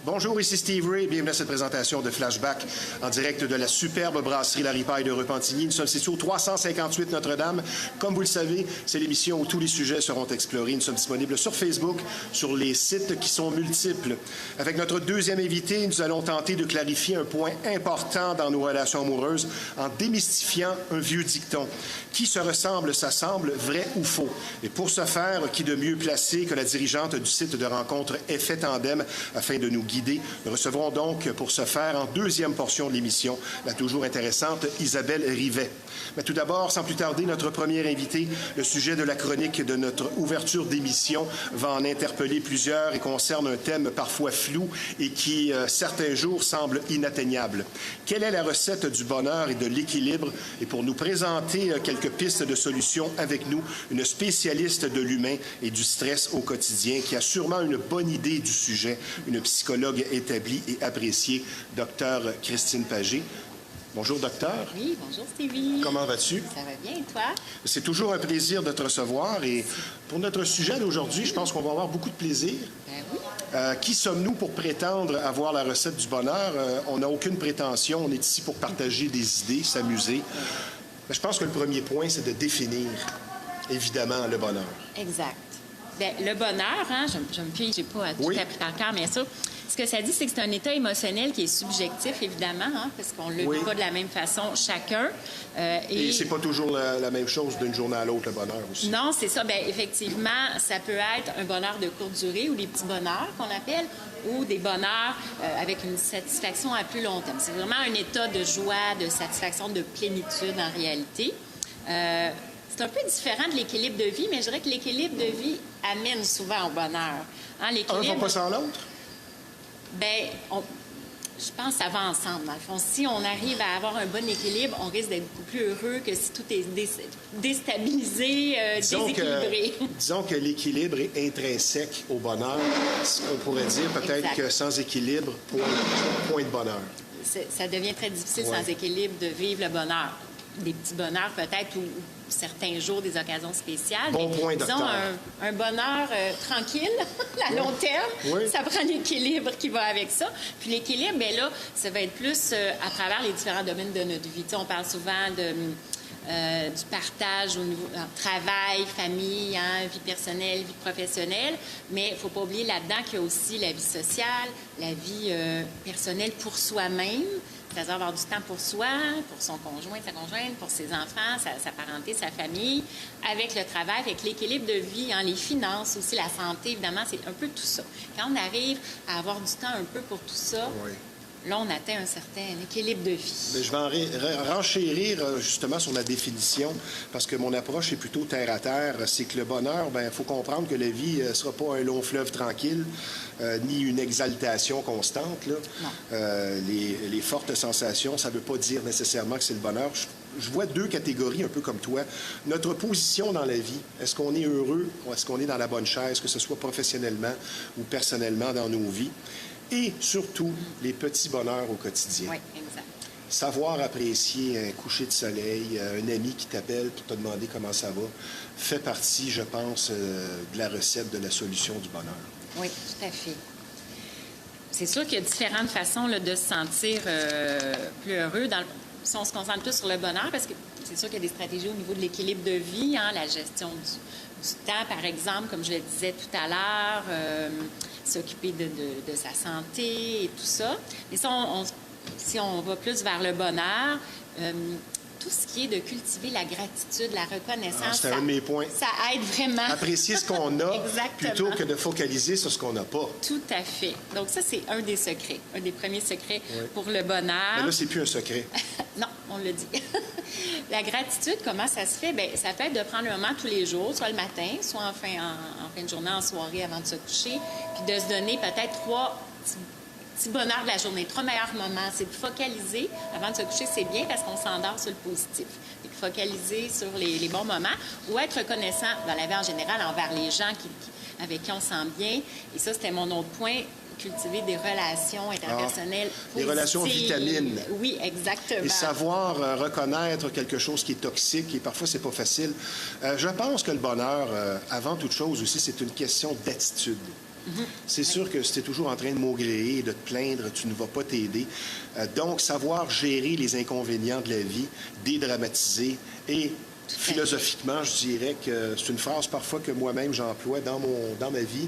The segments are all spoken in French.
Bonjour, ici Steve Ray. Bienvenue à cette présentation de Flashback en direct de la superbe brasserie La Ripaille de Repentigny. Nous sommes situés au 358 Notre-Dame. Comme vous le savez, c'est l'émission où tous les sujets seront explorés. Nous sommes disponibles sur Facebook, sur les sites qui sont multiples. Avec notre deuxième invité, nous allons tenter de clarifier un point important dans nos relations amoureuses en démystifiant un vieux dicton. Qui se ressemble s'assemble, vrai ou faux? Et pour ce faire, qui de mieux placé que la dirigeante du site de rencontre Effet Tandem afin de nous guider? Nous recevrons donc pour ce faire en deuxième portion de l'émission la toujours intéressante Isabelle Rivet. Mais tout d'abord, sans plus tarder, notre premier invité, le sujet de la chronique de notre ouverture d'émission va en interpeller plusieurs et concerne un thème parfois flou et qui, certains jours, semble inatteignable. Quelle est la recette du bonheur et de l'équilibre? Et pour nous présenter quelques pistes de solutions avec nous, une spécialiste de l'humain et du stress au quotidien qui a sûrement une bonne idée du sujet, une psychologue établie et appréciée, Dr Christine Pagé. Bonjour, docteur. Oui, bonjour, Stevie. Comment vas-tu? Ça va bien, et toi? C'est toujours un plaisir de te recevoir et pour notre sujet d'aujourd'hui, je pense qu'on va avoir beaucoup de plaisir. Ben oui. Qui sommes-nous pour prétendre avoir la recette du bonheur? On n'a aucune prétention, on est ici pour partager des idées, s'amuser. Mais je pense que le premier point, c'est de définir, évidemment, le bonheur. Exact. Bien, le bonheur, hein, je me fie, j'ai pas tout appris par cœur, mais ça, ce que ça dit, c'est que c'est un état émotionnel qui est subjectif, évidemment, hein, parce qu'on ne le vit pas de la même façon chacun. Et c'est pas toujours la même chose d'une journée à l'autre, le bonheur aussi. Non, c'est ça. Bien, effectivement, ça peut être un bonheur de courte durée ou des petits bonheurs qu'on appelle, ou des bonheurs avec une satisfaction à plus long terme. C'est vraiment un état de joie, de satisfaction, de plénitude en réalité. C'est un peu différent de l'équilibre de vie, mais je dirais que l'équilibre de vie amène souvent au bonheur. Hein, un va pas sans l'autre? Bien, je pense que ça va ensemble, dans le fond. Si on arrive à avoir un bon équilibre, on risque d'être beaucoup plus heureux que si tout est déstabilisé, déséquilibré. Disons que l'équilibre est intrinsèque au bonheur. On pourrait dire peut-être que sans équilibre, point de bonheur. Ça devient très difficile sans équilibre de vivre le bonheur. Des petits bonheurs peut-être ou certains jours, des occasions spéciales. Bon point, disons, un bonheur tranquille, à long terme, ça prend l'équilibre qui va avec ça. Puis l'équilibre, bien là, ça va être plus à travers les différents domaines de notre vie. Tu sais, on parle souvent du partage au niveau travail, famille, hein, vie personnelle, vie professionnelle, mais il ne faut pas oublier là-dedans qu'il y a aussi la vie sociale, la vie personnelle pour soi-même, c'est-à-dire avoir du temps pour soi, pour son conjoint, sa conjointe, pour ses enfants, sa parenté, sa famille, avec le travail, avec l'équilibre de vie, hein, les finances aussi, la santé, évidemment, c'est un peu tout ça. Quand on arrive à avoir du temps un peu pour tout ça, là, on atteint un certain équilibre de vie. Mais je vais renchérir justement sur la définition, parce que mon approche est plutôt terre-à-terre. C'est que le bonheur, il faut comprendre que la vie ne sera pas un long fleuve tranquille, ni une exaltation constante. Là. Les fortes sensations, ça ne veut pas dire nécessairement que c'est le bonheur. Je vois deux catégories, un peu comme toi. Notre position dans la vie, est-ce qu'on est heureux ou est-ce qu'on est dans la bonne chaise, que ce soit professionnellement ou personnellement dans nos vies? Et surtout, les petits bonheurs au quotidien. Oui, exact. Savoir apprécier un coucher de soleil, un ami qui t'appelle pour te demander comment ça va, fait partie, je pense, de la recette de la solution du bonheur. Oui, tout à fait. C'est sûr qu'il y a différentes façons là, de se sentir plus heureux. Si on se concentre plus sur le bonheur, parce que c'est sûr qu'il y a des stratégies au niveau de l'équilibre de vie, hein, la gestion du temps, par exemple, comme je le disais tout à l'heure, s'occuper de sa santé et tout ça. Mais si on va plus vers le bonheur, tout ce qui est de cultiver la gratitude, la reconnaissance, c'est un de mes points. Ça aide vraiment. Apprécier ce qu'on a plutôt que de focaliser sur ce qu'on n'a pas. Tout à fait. Donc ça, c'est un des secrets, un des premiers secrets pour le bonheur. Mais là, c'est plus un secret. Non, on le dit. La gratitude, comment ça se fait? Bien, ça peut être de prendre un moment tous les jours, soit le matin, soit en fin de journée, en soirée, avant de se coucher, puis de se donner peut-être 3 petits bonheurs de la journée, 3 meilleurs moments. C'est de focaliser. Avant de se coucher, c'est bien parce qu'on s'endort sur le positif. Et de focaliser sur les bons moments ou être reconnaissant dans la vie en général envers les gens avec qui on se sent bien. Et ça, c'était mon autre point. Cultiver des relations interpersonnelles positives. Des relations vitamines. Oui, exactement. Et savoir reconnaître quelque chose qui est toxique, et parfois, c'est pas facile. Je pense que le bonheur, avant toute chose aussi, c'est une question d'attitude. C'est sûr que si tu es toujours en train de maugréer et de te plaindre, tu ne vas pas t'aider. Donc, savoir gérer les inconvénients de la vie, dédramatiser et philosophiquement, je dirais que c'est une phrase parfois que moi-même j'emploie dans ma vie.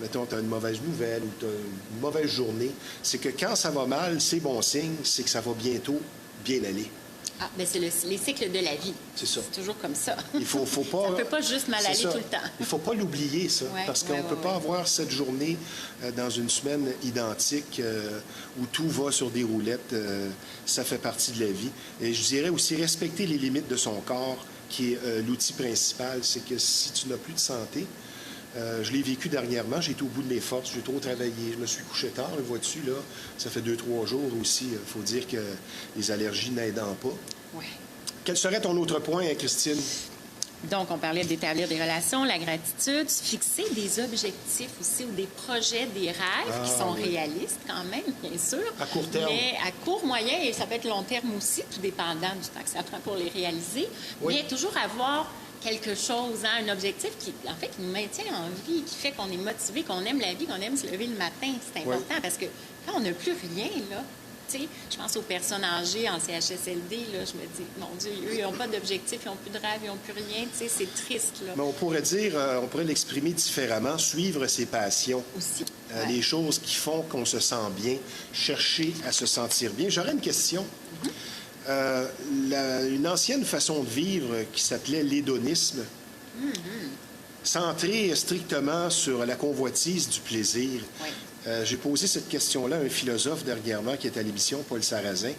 Mettons, tu as une mauvaise nouvelle ou tu as une mauvaise journée. C'est que quand ça va mal, c'est bon signe, c'est que ça va bientôt bien aller. Ah, bien, c'est les cycles de la vie. C'est ça. C'est toujours comme ça. Il faut pas... Ça ne peut pas juste mal aller tout le temps. Il ne faut pas l'oublier, ça, parce qu'on ne peut pas avoir cette journée dans une semaine identique où tout va sur des roulettes. Ça fait partie de la vie. Et je dirais aussi respecter les limites de son corps, qui est l'outil principal. C'est que si tu n'as plus de santé, je l'ai vécu dernièrement, j'ai été au bout de mes forces, j'ai trop travaillé, je me suis couché tard, le vois-tu, là, ça fait 2-3 jours aussi. Il faut dire que les allergies n'aidant pas. Oui. Quel serait ton autre point, Christine? Donc, on parlait d'établir des relations, la gratitude, fixer des objectifs aussi ou des projets, des rêves qui sont réalistes quand même, bien sûr. À court terme. Mais à court, moyen et ça peut être long terme aussi, tout dépendant du temps que ça prend pour les réaliser. Oui. Mais toujours avoir quelque chose, hein, un objectif qui, en fait, qui nous maintient en vie, qui fait qu'on est motivé, qu'on aime la vie, qu'on aime se lever le matin. C'est important parce que quand on n'a plus rien, là, tu sais, je pense aux personnes âgées en CHSLD, là, je me dis, mon Dieu, eux, ils n'ont pas d'objectif, ils n'ont plus de rêve, ils n'ont plus rien, tu sais, c'est triste, là. Mais on pourrait l'exprimer différemment, suivre ses passions. Aussi. Les choses qui font qu'on se sent bien, chercher à se sentir bien. J'aurais une question. Une ancienne façon de vivre qui s'appelait l'hédonisme, centrée strictement sur la convoitise du plaisir. Oui. J'ai posé cette question-là à un philosophe dernièrement qui est à l'émission, Paul Sarrazin.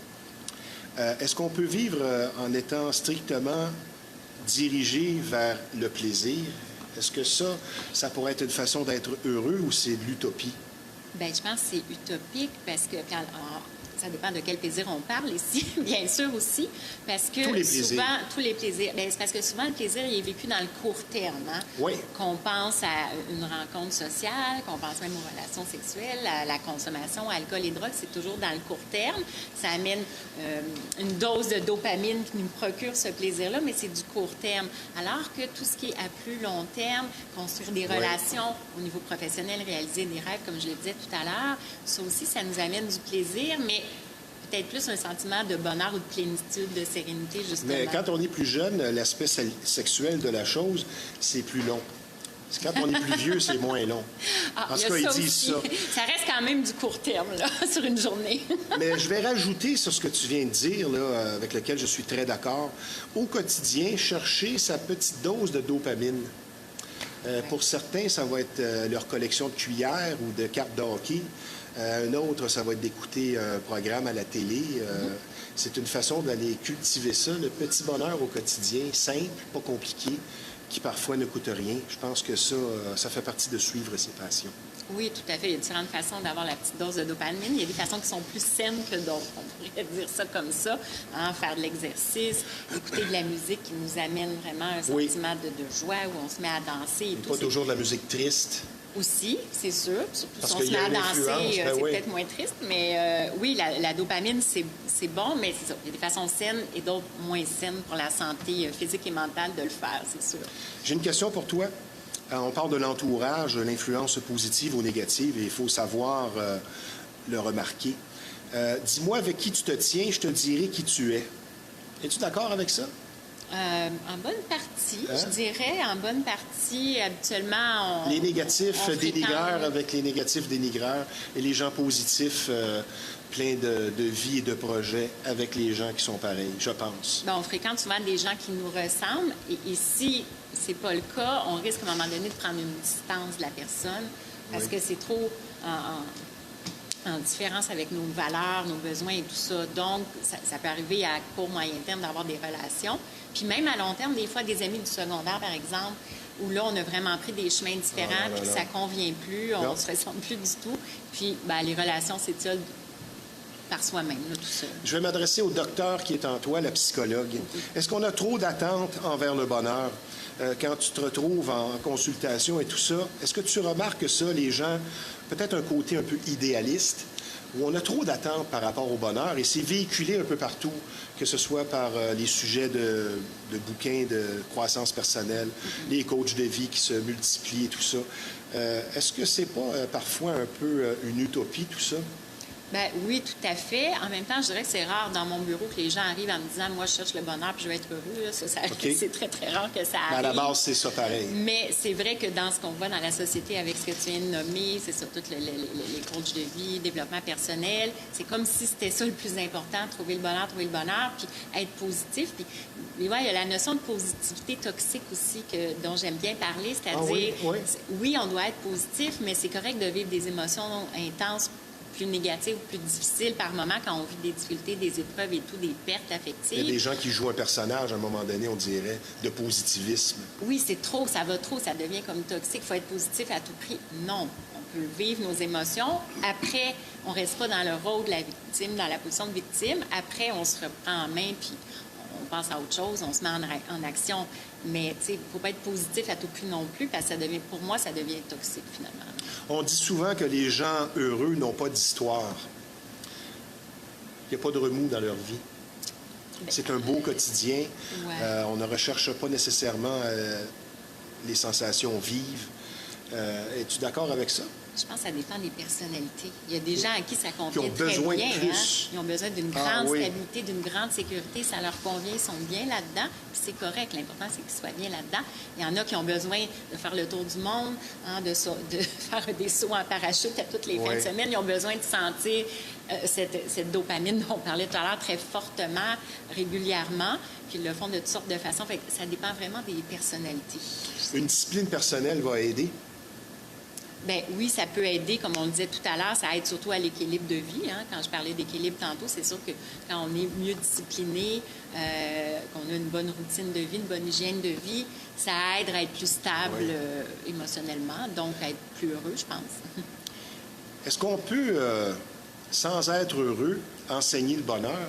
Est-ce qu'on peut vivre en étant strictement dirigé vers le plaisir? Est-ce que ça pourrait être une façon d'être heureux ou c'est de l'utopie? Bien, je pense que c'est utopique parce que ça dépend de quel plaisir on parle ici, bien sûr aussi, parce que souvent, tous les plaisirs, bien, c'est parce que souvent le plaisir il est vécu dans le court terme, hein? Oui. Qu'on pense à une rencontre sociale, qu'on pense même aux relations sexuelles, à la consommation, alcool et drogue, c'est toujours dans le court terme. Ça amène une dose de dopamine qui nous procure ce plaisir-là, mais c'est du court terme. Alors que tout ce qui est à plus long terme, construire des relations au niveau professionnel, réaliser des rêves, comme je le disais tout à l'heure, ça aussi, ça nous amène du plaisir, mais peut-être plus un sentiment de bonheur ou de plénitude, de sérénité, justement. Mais quand on est plus jeune, l'aspect sexuel de la chose, c'est plus long. Quand on est plus vieux, c'est moins long. Ah, en tout cas, ils disent ça. Ça reste quand même du court terme, là, sur une journée. Mais je vais rajouter sur ce que tu viens de dire, là, avec lequel je suis très d'accord. Au quotidien, chercher sa petite dose de dopamine. Pour certains, ça va être leur collection de cuillères ou de cartes de hockey. Un autre, ça va être d'écouter un programme à la télé. C'est une façon d'aller cultiver ça, le petit bonheur au quotidien, simple, pas compliqué, qui parfois ne coûte rien. Je pense que ça fait partie de suivre ses passions. Oui, tout à fait. Il y a différentes façons d'avoir la petite dose de dopamine. Il y a des façons qui sont plus saines que d'autres. On pourrait dire ça comme ça. Hein? Faire de l'exercice, écouter de la musique qui nous amène vraiment un sentiment de joie où on se met à danser. Et tout. Pas toujours de la musique triste. Aussi, c'est sûr. Surtout parce si on se met à danser, c'est oui. peut-être moins triste. Mais oui, la dopamine, c'est bon, mais c'est ça. Il y a des façons saines et d'autres moins saines pour la santé physique et mentale de le faire, c'est sûr. J'ai une question pour toi. On parle de l'entourage, de l'influence positive ou négative, et il faut savoir le remarquer. Dis-moi avec qui tu te tiens, je te dirai qui tu es. Es-tu d'accord avec ça? En bonne partie, je dirais. En bonne partie, habituellement, les négatifs dénigreurs avec les négatifs dénigreurs et les gens positifs pleins de vie et de projets avec les gens qui sont pareils, je pense. Bien, on fréquente souvent des gens qui nous ressemblent. Et si c'est pas le cas, on risque à un moment donné de prendre une distance de la personne parce que c'est trop en différence avec nos valeurs, nos besoins et tout ça. Donc, ça peut arriver à court, moyen terme d'avoir des relations. Puis même à long terme, des fois, des amis du secondaire, par exemple, où là, on a vraiment pris des chemins différents, puis ça convient plus, on ne se ressemble plus du tout. Puis, bien, les relations s'étiolent par soi-même, là, tout seul. Je vais m'adresser au docteur qui est en toi, la psychologue. Est-ce qu'on a trop d'attentes envers le bonheur? quand tu te retrouves en consultation et tout ça, est-ce que tu remarques ça, les gens, peut-être un côté un peu idéaliste, où on a trop d'attentes par rapport au bonheur et c'est véhiculé un peu partout, que ce soit par les sujets de bouquins de croissance personnelle, les coachs de vie qui se multiplient et tout ça. Est-ce que c'est pas parfois un peu une utopie, tout ça? Bien, oui, tout à fait. En même temps, je dirais que c'est rare dans mon bureau que les gens arrivent en me disant « Moi, je cherche le bonheur puis je veux être heureux. » Là. Okay. C'est très, très rare que ça arrive. À la base, c'est ça pareil. Mais c'est vrai que dans ce qu'on voit dans la société avec ce que tu viens de nommer, c'est ça, tous les coachs de vie, développement personnel, c'est comme si c'était ça le plus important, trouver le bonheur, puis être positif. Puis ouais, il y a la notion de positivité toxique aussi dont j'aime bien parler, c'est-à-dire, oui, on doit être positif, mais c'est correct de vivre des émotions intenses, plus négatives ou plus difficiles par moment quand on vit des difficultés, des épreuves et tout, des pertes affectives. Il y a des gens qui jouent un personnage, à un moment donné, on dirait, de positivisme. Oui, c'est trop, ça va trop, ça devient comme toxique. Il faut être positif à tout prix. Non, on peut vivre nos émotions. Après, on ne reste pas dans le rôle de la victime, dans la position de victime. Après, on se reprend en main, puis on passe à autre chose, on se met en action. Mais, tu sais, il ne faut pas être positif à tout prix non plus, parce que pour moi, ça devient toxique, finalement. On dit souvent que les gens heureux n'ont pas d'histoire. Il n'y a pas de remous dans leur vie. C'est un beau quotidien. Ouais. On ne recherche pas nécessairement les sensations vives. Es-tu d'accord avec ça? Je pense que ça dépend des personnalités. Il y a des gens à qui ça convient très besoin bien. de plus. Hein? Ils ont besoin d'une grande stabilité, d'une grande sécurité. Ça leur convient, ils sont bien là-dedans. Puis c'est correct. L'important, c'est qu'ils soient bien là-dedans. Il y en a qui ont besoin de faire le tour du monde, hein, de faire des sauts en parachute à toutes les fins de semaine. Ils ont besoin de sentir cette dopamine dont on parlait tout à l'heure très fortement, régulièrement. Puis ils le font de toutes sortes de façons. Fait que ça dépend vraiment des personnalités. Une discipline personnelle va aider? Bien, oui, ça peut aider, comme on le disait tout à l'heure, ça aide surtout à l'équilibre de vie. Hein. Quand je parlais d'équilibre tantôt, c'est sûr que quand on est mieux discipliné, qu'on a une bonne routine de vie, une bonne hygiène de vie, ça aide à être plus stable émotionnellement, donc à être plus heureux, je pense. Est-ce qu'on peut, sans être heureux, enseigner le bonheur?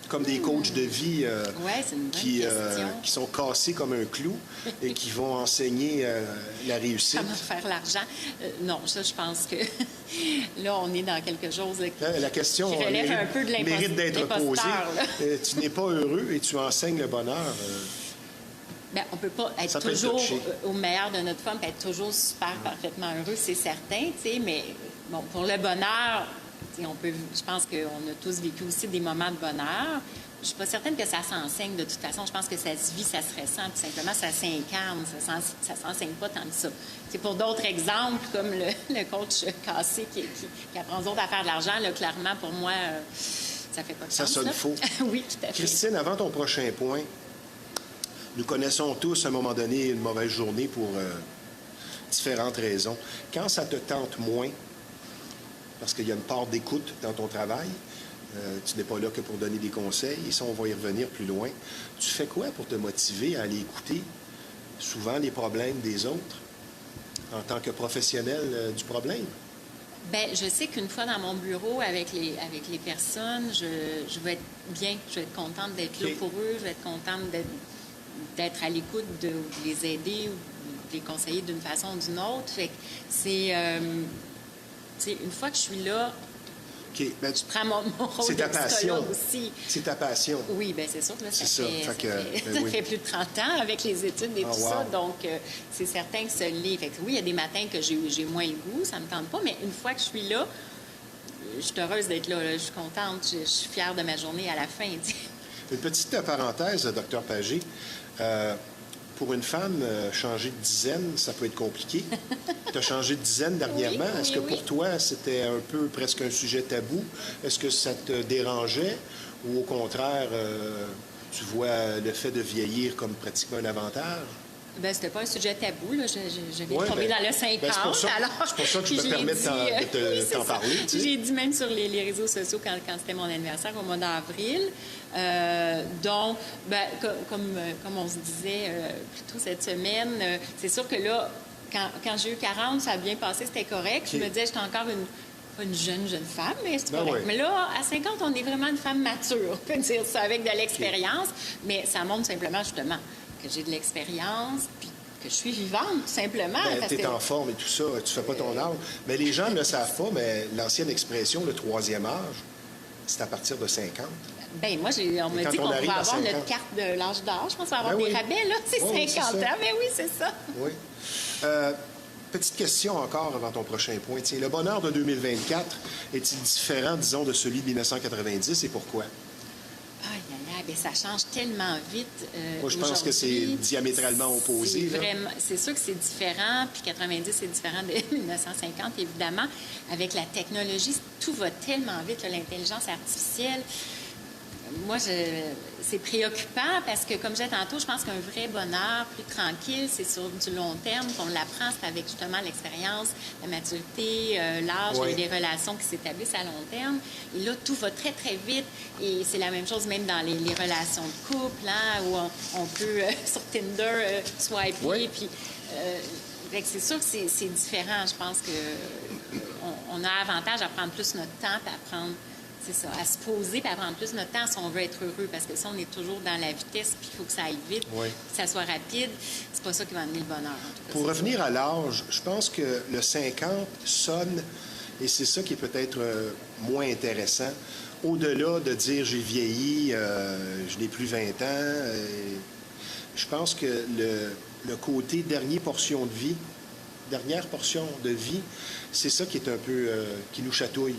Comme des coachs de vie qui sont cassés comme un clou et qui vont enseigner la réussite. Comment faire l'argent? Non, ça, je pense que là, on est dans quelque chose la question qui relève un peu de mérite d'être posée. Tu n'es pas heureux et tu enseignes le bonheur. Bien, on ne peut pas être toujours au meilleur de notre forme et être toujours super parfaitement heureux, c'est certain, tu sais, mais bon, pour le bonheur... je pense qu'on a tous vécu aussi des moments de bonheur. Je ne suis pas certaine que ça s'enseigne de toute façon. Je pense que ça se vit, ça se ressent, tout simplement, ça s'incarne. Ça ne s'enseigne pas tant que ça. C'est pour d'autres exemples, comme le coach cassé qui apprend aux autres à faire de l'argent, là, clairement, pour moi, ça fait pas de sens. Ça sonne faux. Oui, tout à fait. Christine, avant ton prochain point, nous connaissons tous, à un moment donné, une mauvaise journée pour différentes raisons. Quand ça te tente moins, parce qu'il y a une part d'écoute dans ton travail. Tu n'es pas là que pour donner des conseils. Et ça, on va y revenir plus loin. Tu fais quoi pour te motiver à aller écouter souvent les problèmes des autres en tant que professionnel du problème? Bien, je sais qu'une fois dans mon bureau avec les personnes, je vais être bien, je vais être contente d'être là pour eux, je vais être contente d'être à l'écoute, de les aider ou de les conseiller d'une façon ou d'une autre. Fait que c'est... une fois que je suis là, je prends mon rôle de psychologue aussi. C'est ta passion. Oui, bien c'est sûr que là, ça fait plus de 30 ans avec les études et tout ça. Donc, c'est certain que ça l'est. Fait que, oui, il y a des matins que j'ai moins le goût, ça ne me tente pas, mais une fois que je suis là, je suis heureuse d'être là. Je suis contente, je suis fière de ma journée à la fin. Une petite parenthèse, Dr Pagé. Pour une femme, changer de dizaine, ça peut être compliqué. Tu as changé de dizaine dernièrement. Est-ce que pour toi, c'était un peu presque un sujet tabou? Est-ce que ça te dérangeait? Ou au contraire, tu vois le fait de vieillir comme pratiquement un avantage? Bien, c'était pas un sujet tabou. Là. Je viens de tomber dans le 50. C'est pour ça que je me permets de t'en parler. Tu sais. J'ai dit même sur les réseaux sociaux quand c'était mon anniversaire au mois d'avril. Donc, comme on se disait plus tôt cette semaine, c'est sûr que là, quand j'ai eu 40, ça a bien passé, c'était correct. Je me disais, j'étais encore pas une jeune femme, mais c'est correct. Mais là, à 50, on est vraiment une femme mature, on peut dire ça, avec de l'expérience. Mais ça montre simplement, justement, que j'ai de l'expérience, puis que je suis vivante, tout simplement. Tu es en forme et tout ça, tu fais pas ton âge. Mais les gens ne le savent pas, mais l'ancienne expression, le troisième âge, c'est à partir de 50. Bien, moi, on m'a dit qu'on pouvait avoir notre carte de l'âge d'âge. Je pense qu'on va avoir des rabais, là. C'est 50 ans. Mais oui, c'est ça. Oui. Petite question encore avant ton prochain point. Tiens, le bonheur de 2024 est-il différent, disons, de celui de 1990 et pourquoi? Aïe, aïe, aïe, bien, ça change tellement vite. Moi, je pense que c'est diamétralement opposé. C'est sûr que c'est différent, puis 90, c'est différent de 1950, évidemment. Avec la technologie, tout va tellement vite, l'intelligence artificielle. Moi, c'est préoccupant parce que, comme je disais tantôt, je pense qu'un vrai bonheur plus tranquille, c'est sur du long terme qu'on l'apprend, c'est avec justement l'expérience, la maturité, l'âge et les relations qui s'établissent à long terme. Et là, tout va très, très vite. Et c'est la même chose même dans les relations de couple, hein, où on peut, sur Tinder, swiper. Puis, c'est sûr que c'est différent. Je pense qu'on a avantage à prendre plus notre temps et à prendre... C'est ça, à se poser et à prendre plus notre temps si on veut être heureux. Parce que si on est toujours dans la vitesse puis il faut que ça aille vite, que ça soit rapide, c'est pas ça qui va amener le bonheur. En tout cas, pour revenir à l'âge, je pense que le 50 sonne, et c'est ça qui est peut-être moins intéressant, au-delà de dire j'ai vieilli, je n'ai plus 20 ans, je pense que le côté dernière portion de vie, c'est ça qui est un peu, qui nous chatouille.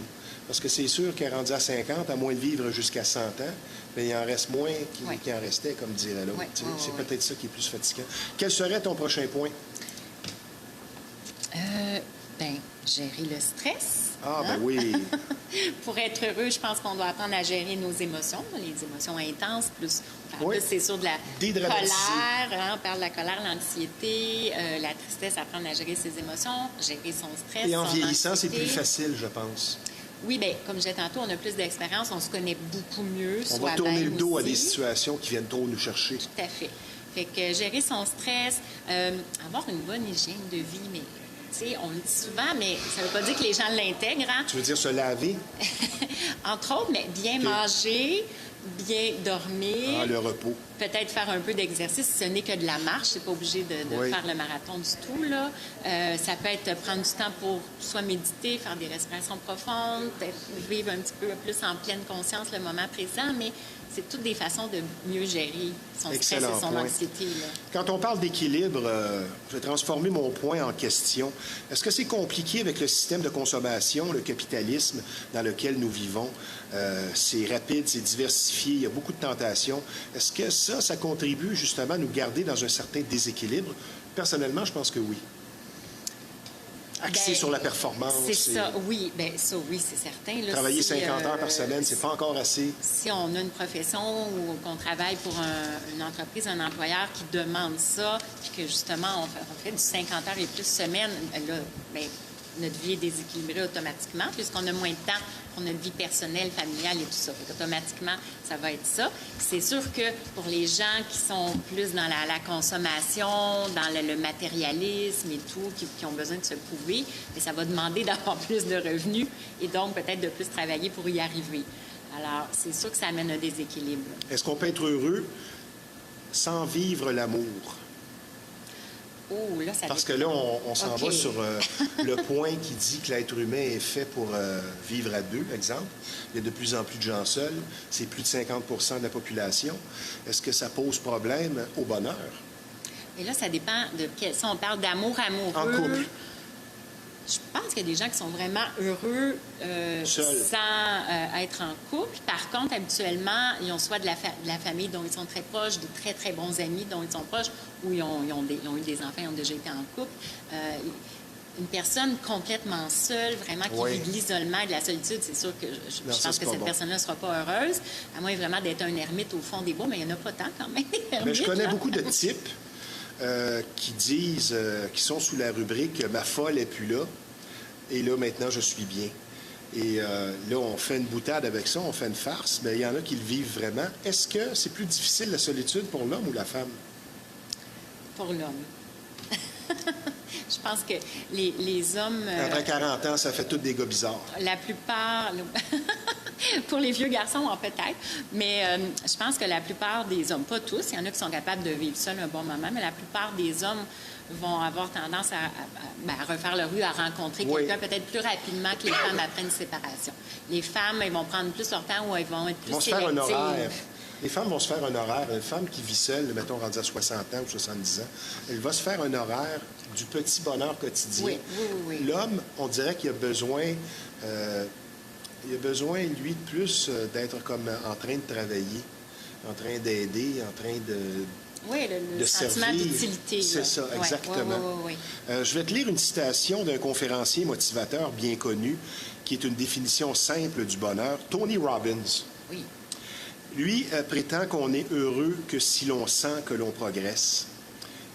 Parce que c'est sûr qu'elle est rendue à 50, à moins de vivre jusqu'à 100 ans, mais il en reste moins qu'il en restait, comme dirait l'autre. C'est peut-être ça qui est plus fatigant. Quel serait ton prochain point? Bien, gérer le stress. Ah, ben oui. Pour être heureux, je pense qu'on doit apprendre à gérer nos émotions, les émotions intenses, plus c'est sûr de la colère, hein, on parle de la colère, l'anxiété, la tristesse, apprendre à gérer ses émotions, gérer son stress. Et en son vieillissant, c'est anxiété. plus facile, je pense. Oui, bien, comme je disais tantôt, on a plus d'expérience, on se connaît beaucoup mieux. On va tourner le dos à des situations qui viennent trop nous chercher. Tout à fait. Fait que gérer son stress, avoir une bonne hygiène de vie, mais tu sais, on le dit souvent, mais ça ne veut pas dire que les gens l'intègrent. Hein? Tu veux dire se laver? Entre autres, mais bien manger, bien dormir. Ah, le repos. Peut-être faire un peu d'exercice. Ce n'est que de la marche. C'est pas obligé de faire le marathon du tout, là. Ça peut être prendre du temps pour soit méditer, faire des respirations profondes, peut-être vivre un petit peu plus en pleine conscience le moment présent, mais c'est toutes des façons de mieux gérer son stress et son anxiété. Là. Quand on parle d'équilibre, je vais transformer mon point en question. Est-ce que c'est compliqué avec le système de consommation, le capitalisme dans lequel nous vivons? C'est rapide, c'est diversifié, il y a beaucoup de tentations. Est-ce que ça contribue justement à nous garder dans un certain déséquilibre? Personnellement, je pense que oui. Axé sur la performance. C'est ça, oui. Bien, ça, oui, c'est certain. Là, travailler 50 heures par semaine, c'est pas encore assez. Si on a une profession ou qu'on travaille pour une entreprise, un employeur qui demande ça, puis que justement, on fait du 50 heures et plus semaine, là, bien, notre vie est déséquilibrée automatiquement, puisqu'on a moins de temps pour notre vie personnelle, familiale et tout ça. Donc, automatiquement, ça va être ça. C'est sûr que pour les gens qui sont plus dans la consommation, dans le matérialisme et tout, qui ont besoin de se prouver, bien, ça va demander d'avoir plus de revenus et donc peut-être de plus travailler pour y arriver. Alors, c'est sûr que ça amène un déséquilibre. Est-ce qu'on peut être heureux sans vivre l'amour? Oh, là, ça parce que là, on s'en va sur le point qui dit que l'être humain est fait pour vivre à deux, exemple. Il y a de plus en plus de gens seuls. C'est plus de 50 de la population. Est-ce que ça pose problème au bonheur? Et là, ça dépend de quel... Si on parle d'amour amoureux... En couple. Je pense qu'il y a des gens qui sont vraiment heureux sans être en couple. Par contre, habituellement, ils ont soit de la famille dont ils sont très proches, de très, très bons amis dont ils sont proches, ou ils ont eu des enfants, ils ont déjà été en couple. Une personne complètement seule, vraiment qui vit de l'isolement et de la solitude, c'est sûr que je pense que cette personne-là ne sera pas heureuse, à moins vraiment d'être un ermite au fond des bois, mais il n'y en a pas tant quand même. Mais je connais beaucoup de types qui disent, qui sont sous la rubrique « ma folle n'est plus là ». Et là, maintenant, je suis bien. Et là, on fait une boutade avec ça, on fait une farce, mais il y en a qui le vivent vraiment. Est-ce que c'est plus difficile, la solitude, pour l'homme ou la femme? Pour l'homme. Je pense que les hommes... Après 40 ans, ça fait tous des gars bizarres. La plupart... Pour les vieux garçons, peut-être. Mais je pense que la plupart des hommes, pas tous, il y en a qui sont capables de vivre seuls un bon moment, mais la plupart des hommes vont avoir tendance à refaire leur rue, à rencontrer quelqu'un peut-être plus rapidement que les femmes après une séparation. Les femmes, elles vont prendre plus leur temps ou elles vont être plus sélectives. Ils vont se faire un horaire. Les femmes vont se faire un horaire. Une femme qui vit seule, mettons, rendue à 60 ans ou 70 ans, elle va se faire un horaire du petit bonheur quotidien. Oui. L'homme, on dirait qu'il a besoin... il a besoin, lui, de plus d'être comme en train de travailler, en train d'aider, en train de... Oui, le sentiment d'utilité. C'est ça, exactement. Oui. Je vais te lire une citation d'un conférencier motivateur bien connu, qui est une définition simple du bonheur, Tony Robbins. Oui. Lui prétend qu'on est heureux que si l'on sent que l'on progresse.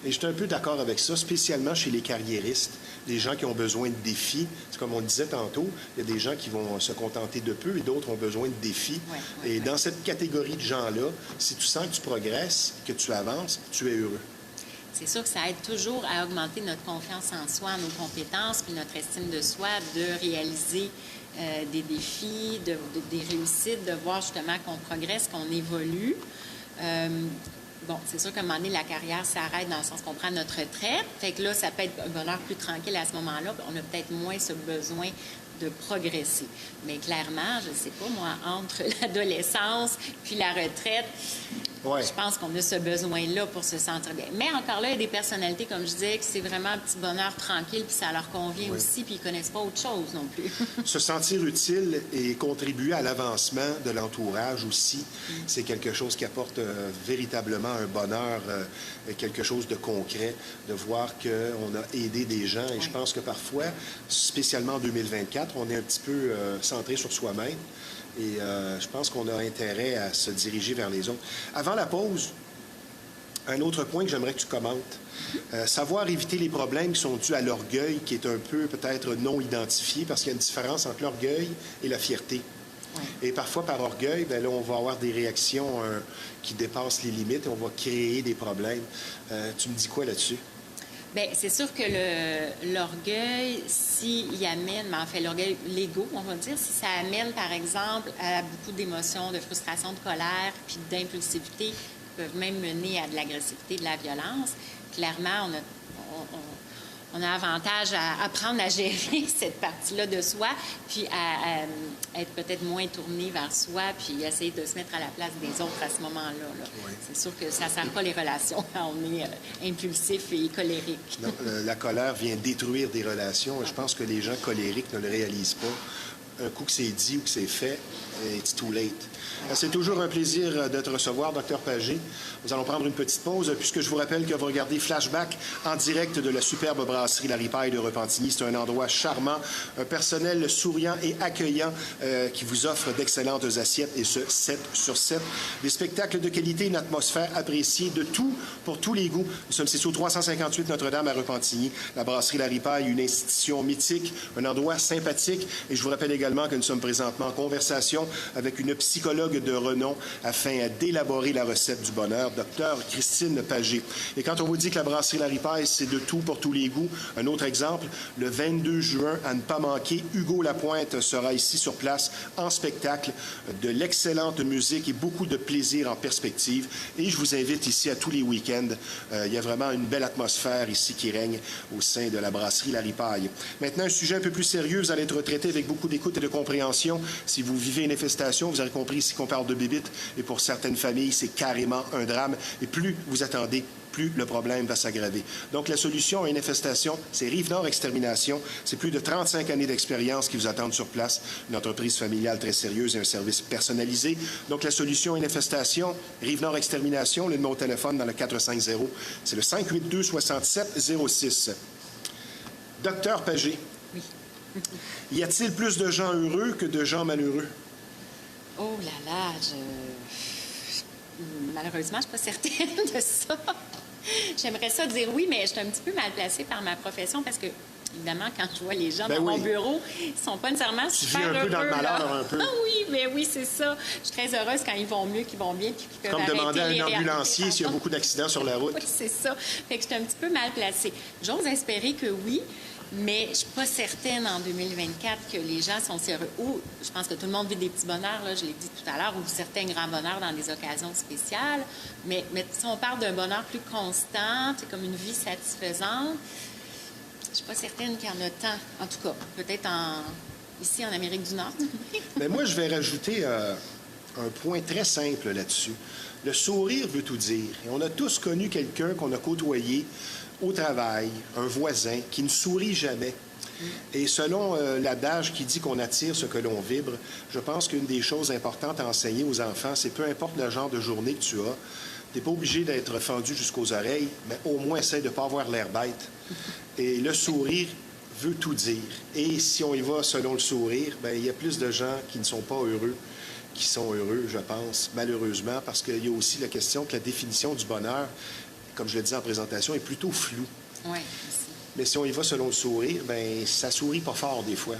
Et je suis un peu d'accord avec ça, spécialement chez les carriéristes, les gens qui ont besoin de défis. C'est comme on le disait tantôt, il y a des gens qui vont se contenter de peu et d'autres ont besoin de défis. Et dans cette catégorie de gens-là, si tu sens que tu progresses, que tu avances, tu es heureux. C'est sûr que ça aide toujours à augmenter notre confiance en soi, nos compétences, puis notre estime de soi, de réaliser des défis, des réussites, de voir justement qu'on progresse, qu'on évolue. Bon, c'est sûr qu'à un moment donné, la carrière s'arrête dans le sens qu'on prend notre retraite. Fait que là, ça peut être un bonheur plus tranquille à ce moment-là. On a peut-être moins ce besoin de progresser. Mais clairement, je ne sais pas, moi, entre l'adolescence puis la retraite, je pense qu'on a ce besoin-là pour se sentir bien. Mais encore là, il y a des personnalités, comme je disais, que c'est vraiment un petit bonheur tranquille, puis ça leur convient aussi, puis ils ne connaissent pas autre chose non plus. Se sentir utile et contribuer à l'avancement de l'entourage aussi, c'est quelque chose qui apporte véritablement un bonheur, quelque chose de concret, de voir qu'on a aidé des gens. Et je pense que parfois, spécialement en 2024, on est un petit peu centré sur soi-même. Et je pense qu'on a intérêt à se diriger vers les autres. Avant la pause, un autre point que j'aimerais que tu commentes. Savoir éviter les problèmes qui sont dus à l'orgueil, qui est un peu peut-être non identifié, parce qu'il y a une différence entre l'orgueil et la fierté. Et parfois, par orgueil, bien là, on va avoir des réactions qui dépassent les limites et on va créer des problèmes. Tu me dis quoi là-dessus? Bien, c'est sûr que l'orgueil, s'il amène, mais en fait, l'orgueil, l'ego, on va dire, si ça amène, par exemple, à beaucoup d'émotions, de frustration, de colère, puis d'impulsivité, qui peuvent même mener à de l'agressivité, de la violence, clairement, on a avantage à apprendre à gérer cette partie-là de soi, puis à être peut-être moins tourné vers soi, puis essayer de se mettre à la place des autres à ce moment-là. Oui. C'est sûr que ça ne sert pas les relations quand on est impulsif et colérique. Non, la colère vient détruire des relations, et je pense que les gens colériques ne le réalisent pas. Un coup que c'est dit ou que c'est fait, it's too late. C'est toujours un plaisir de te recevoir, Dr Pagé. Nous allons prendre une petite pause, puisque je vous rappelle que vous regardez Flashback en direct de la superbe brasserie La Ripaille de Repentigny. C'est un endroit charmant, un personnel souriant et accueillant qui vous offre d'excellentes assiettes, et ce, 7 sur 7. Des spectacles de qualité, une atmosphère appréciée, de tout pour tous les goûts. Nous sommes situés au 358 Notre-Dame à Repentigny. La brasserie La Ripaille, une institution mythique, un endroit sympathique. Et je vous rappelle également que nous sommes présentement en conversation avec une psychologue de renom afin d'élaborer la recette du bonheur, Dr Christine Pagé. Et quand on vous dit que la brasserie La Ripaille, c'est de tout pour tous les goûts, un autre exemple, le 22 juin, à ne pas manquer, Hugo Lapointe sera ici sur place en spectacle, de l'excellente musique et beaucoup de plaisir en perspective. Et je vous invite ici à tous les week-ends. Il y a vraiment une belle atmosphère ici qui règne au sein de la brasserie La Ripaille. Maintenant, un sujet un peu plus sérieux, vous allez être traité avec beaucoup d'écoute et de compréhension. Si vous vivez une infestation, vous avez compris ici qu'on parle de bébites, et pour certaines familles, c'est carrément un drame. Et plus vous attendez, plus le problème va s'aggraver. Donc, la solution à une infestation, c'est Rive-Nord Extermination. C'est plus de 35 années d'expérience qui vous attendent sur place. Une entreprise familiale très sérieuse et un service personnalisé. Donc, la solution à une infestation, Rive-Nord Extermination, le numéro de téléphone dans le 450, c'est le 582-6706. Docteur Pagé. Oui. Y a-t-il plus de gens heureux que de gens malheureux? Oh là là, malheureusement, je ne suis pas certaine de ça. J'aimerais ça dire oui, mais je suis un petit peu mal placée par ma profession parce que Évidemment, quand je vois les gens Ben dans mon oui. bureau, ils ne sont pas nécessairement Tu super vis un peu dans le heureux, là. malheur, un peu. Ah oui, mais oui, c'est ça. Je suis très heureuse quand ils vont mieux, qu'ils vont bien, puis qu'ils peuvent Comme arrêter demander à les un réalités. ambulancier s'il y a beaucoup d'accidents sur la route. Oui, c'est ça. Fait que j'étais un petit peu mal placée. J'ose espérer que oui, mais je ne suis pas certaine en 2024 que les gens sont si heureux. Ou, je pense que tout le monde vit des petits bonheurs, là, je l'ai dit tout à l'heure, ou certains grands bonheurs dans des occasions spéciales. Mais si on parle d'un bonheur plus constant, c'est comme une vie satisfaisante, je ne suis pas certaine qu'il y en a tant. En tout cas, peut-être ici en Amérique du Nord. Mais moi, je vais rajouter un point très simple là-dessus. Le sourire veut tout dire. Et on a tous connu quelqu'un qu'on a côtoyé au travail, un voisin, qui ne sourit jamais. Et selon l'adage qui dit qu'on attire ce que l'on vibre, je pense qu'une des choses importantes à enseigner aux enfants, c'est peu importe le genre de journée que tu as, tu n'es pas obligé d'être fendu jusqu'aux oreilles, mais au moins essaie de ne pas avoir l'air bête. Et le sourire veut tout dire. Et si on y va selon le sourire, bien, il y a plus de gens qui ne sont pas heureux qui sont heureux, je pense, malheureusement, parce qu'il y a aussi la question que la définition du bonheur, comme je l'ai dit en présentation, est plutôt floue. Oui, aussi. Mais si on y va selon le sourire, bien, ça sourit pas fort des fois.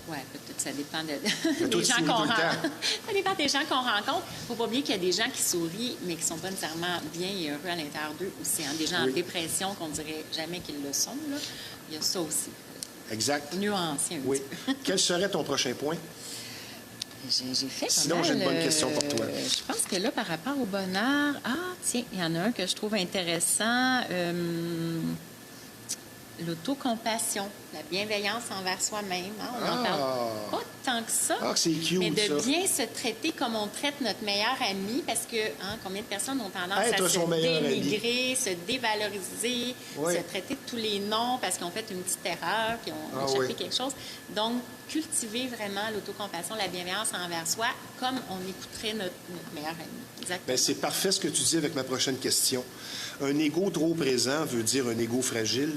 Oui, peut-être ça dépend toi, des tu gens souris qu'on tout le rencontre. temps. Ça dépend des gens qu'on rencontre. Il ne faut pas oublier qu'il y a des gens qui sourient, mais qui ne sont pas nécessairement bien et heureux à l'intérieur d'eux aussi. Hein. Des gens Oui. en dépression qu'on ne dirait jamais qu'ils le sont. Là. Il y a ça aussi. Exact. Nuancé un Oui. petit peu. Quel serait ton prochain point? J'ai fait pas Sinon, mal, j'ai une bonne question pour toi. Je pense que là, par rapport au bonheur... Ah, tiens, il y en a un que je trouve intéressant. L'autocompassion, la bienveillance envers soi-même. Hein? On n'en parle pas tant que ça. Ah, c'est cute, mais de ça. bien se traiter comme on traite notre meilleur ami, parce que combien de personnes ont tendance Être à son se meilleur ami. dénigrer, se dévaloriser, Oui. se traiter de tous les noms parce qu'ils ont fait une petite erreur, puis ont échappé oui. quelque chose. Donc, cultiver vraiment l'autocompassion, la bienveillance envers soi, comme on écouterait notre meilleur ami. Exactement. Bien, c'est parfait ce que tu dis avec ma prochaine question. Un ego trop présent veut dire un ego fragile?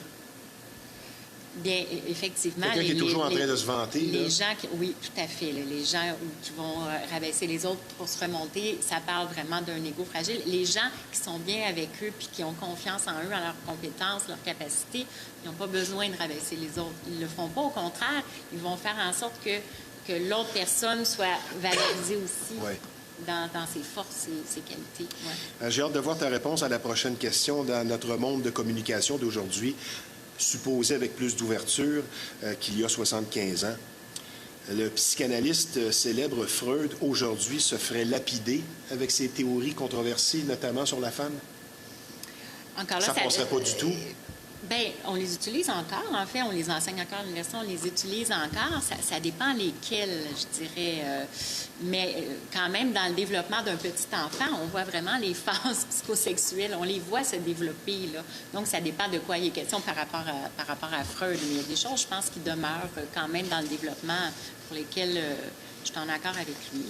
Bien, effectivement. Quelqu'un qui est toujours en train de se vanter, Les là. gens oui, tout à fait. Là, les gens qui vont rabaisser les autres pour se remonter, ça parle vraiment d'un ego fragile. Les gens qui sont bien avec eux puis qui ont confiance en eux, en leurs compétences, leurs capacités, ils n'ont pas besoin de rabaisser les autres. Ils ne le font pas. Au contraire, ils vont faire en sorte que l'autre personne soit valorisée aussi. Oui. Dans ses forces et ses qualités. Ouais. J'ai hâte de voir ta réponse à la prochaine question dans notre monde de communication d'aujourd'hui, supposé avec plus d'ouverture qu'il y a 75 ans. Le psychanalyste célèbre Freud, aujourd'hui, se ferait lapider avec ses théories controversées, notamment sur la femme? Encore là, Ça ne passerait pas du tout? Bien, on les utilise encore. En fait, on les enseigne encore à l'université, on les utilise encore. Ça dépend lesquels, je dirais. Mais quand même, dans le développement d'un petit enfant, on voit vraiment les phases psychosexuelles. On les voit se développer, là. Donc, ça dépend de quoi il est question par rapport à Freud. Mais il y a des choses, je pense, qui demeurent quand même dans le développement pour lesquelles je suis en accord avec lui.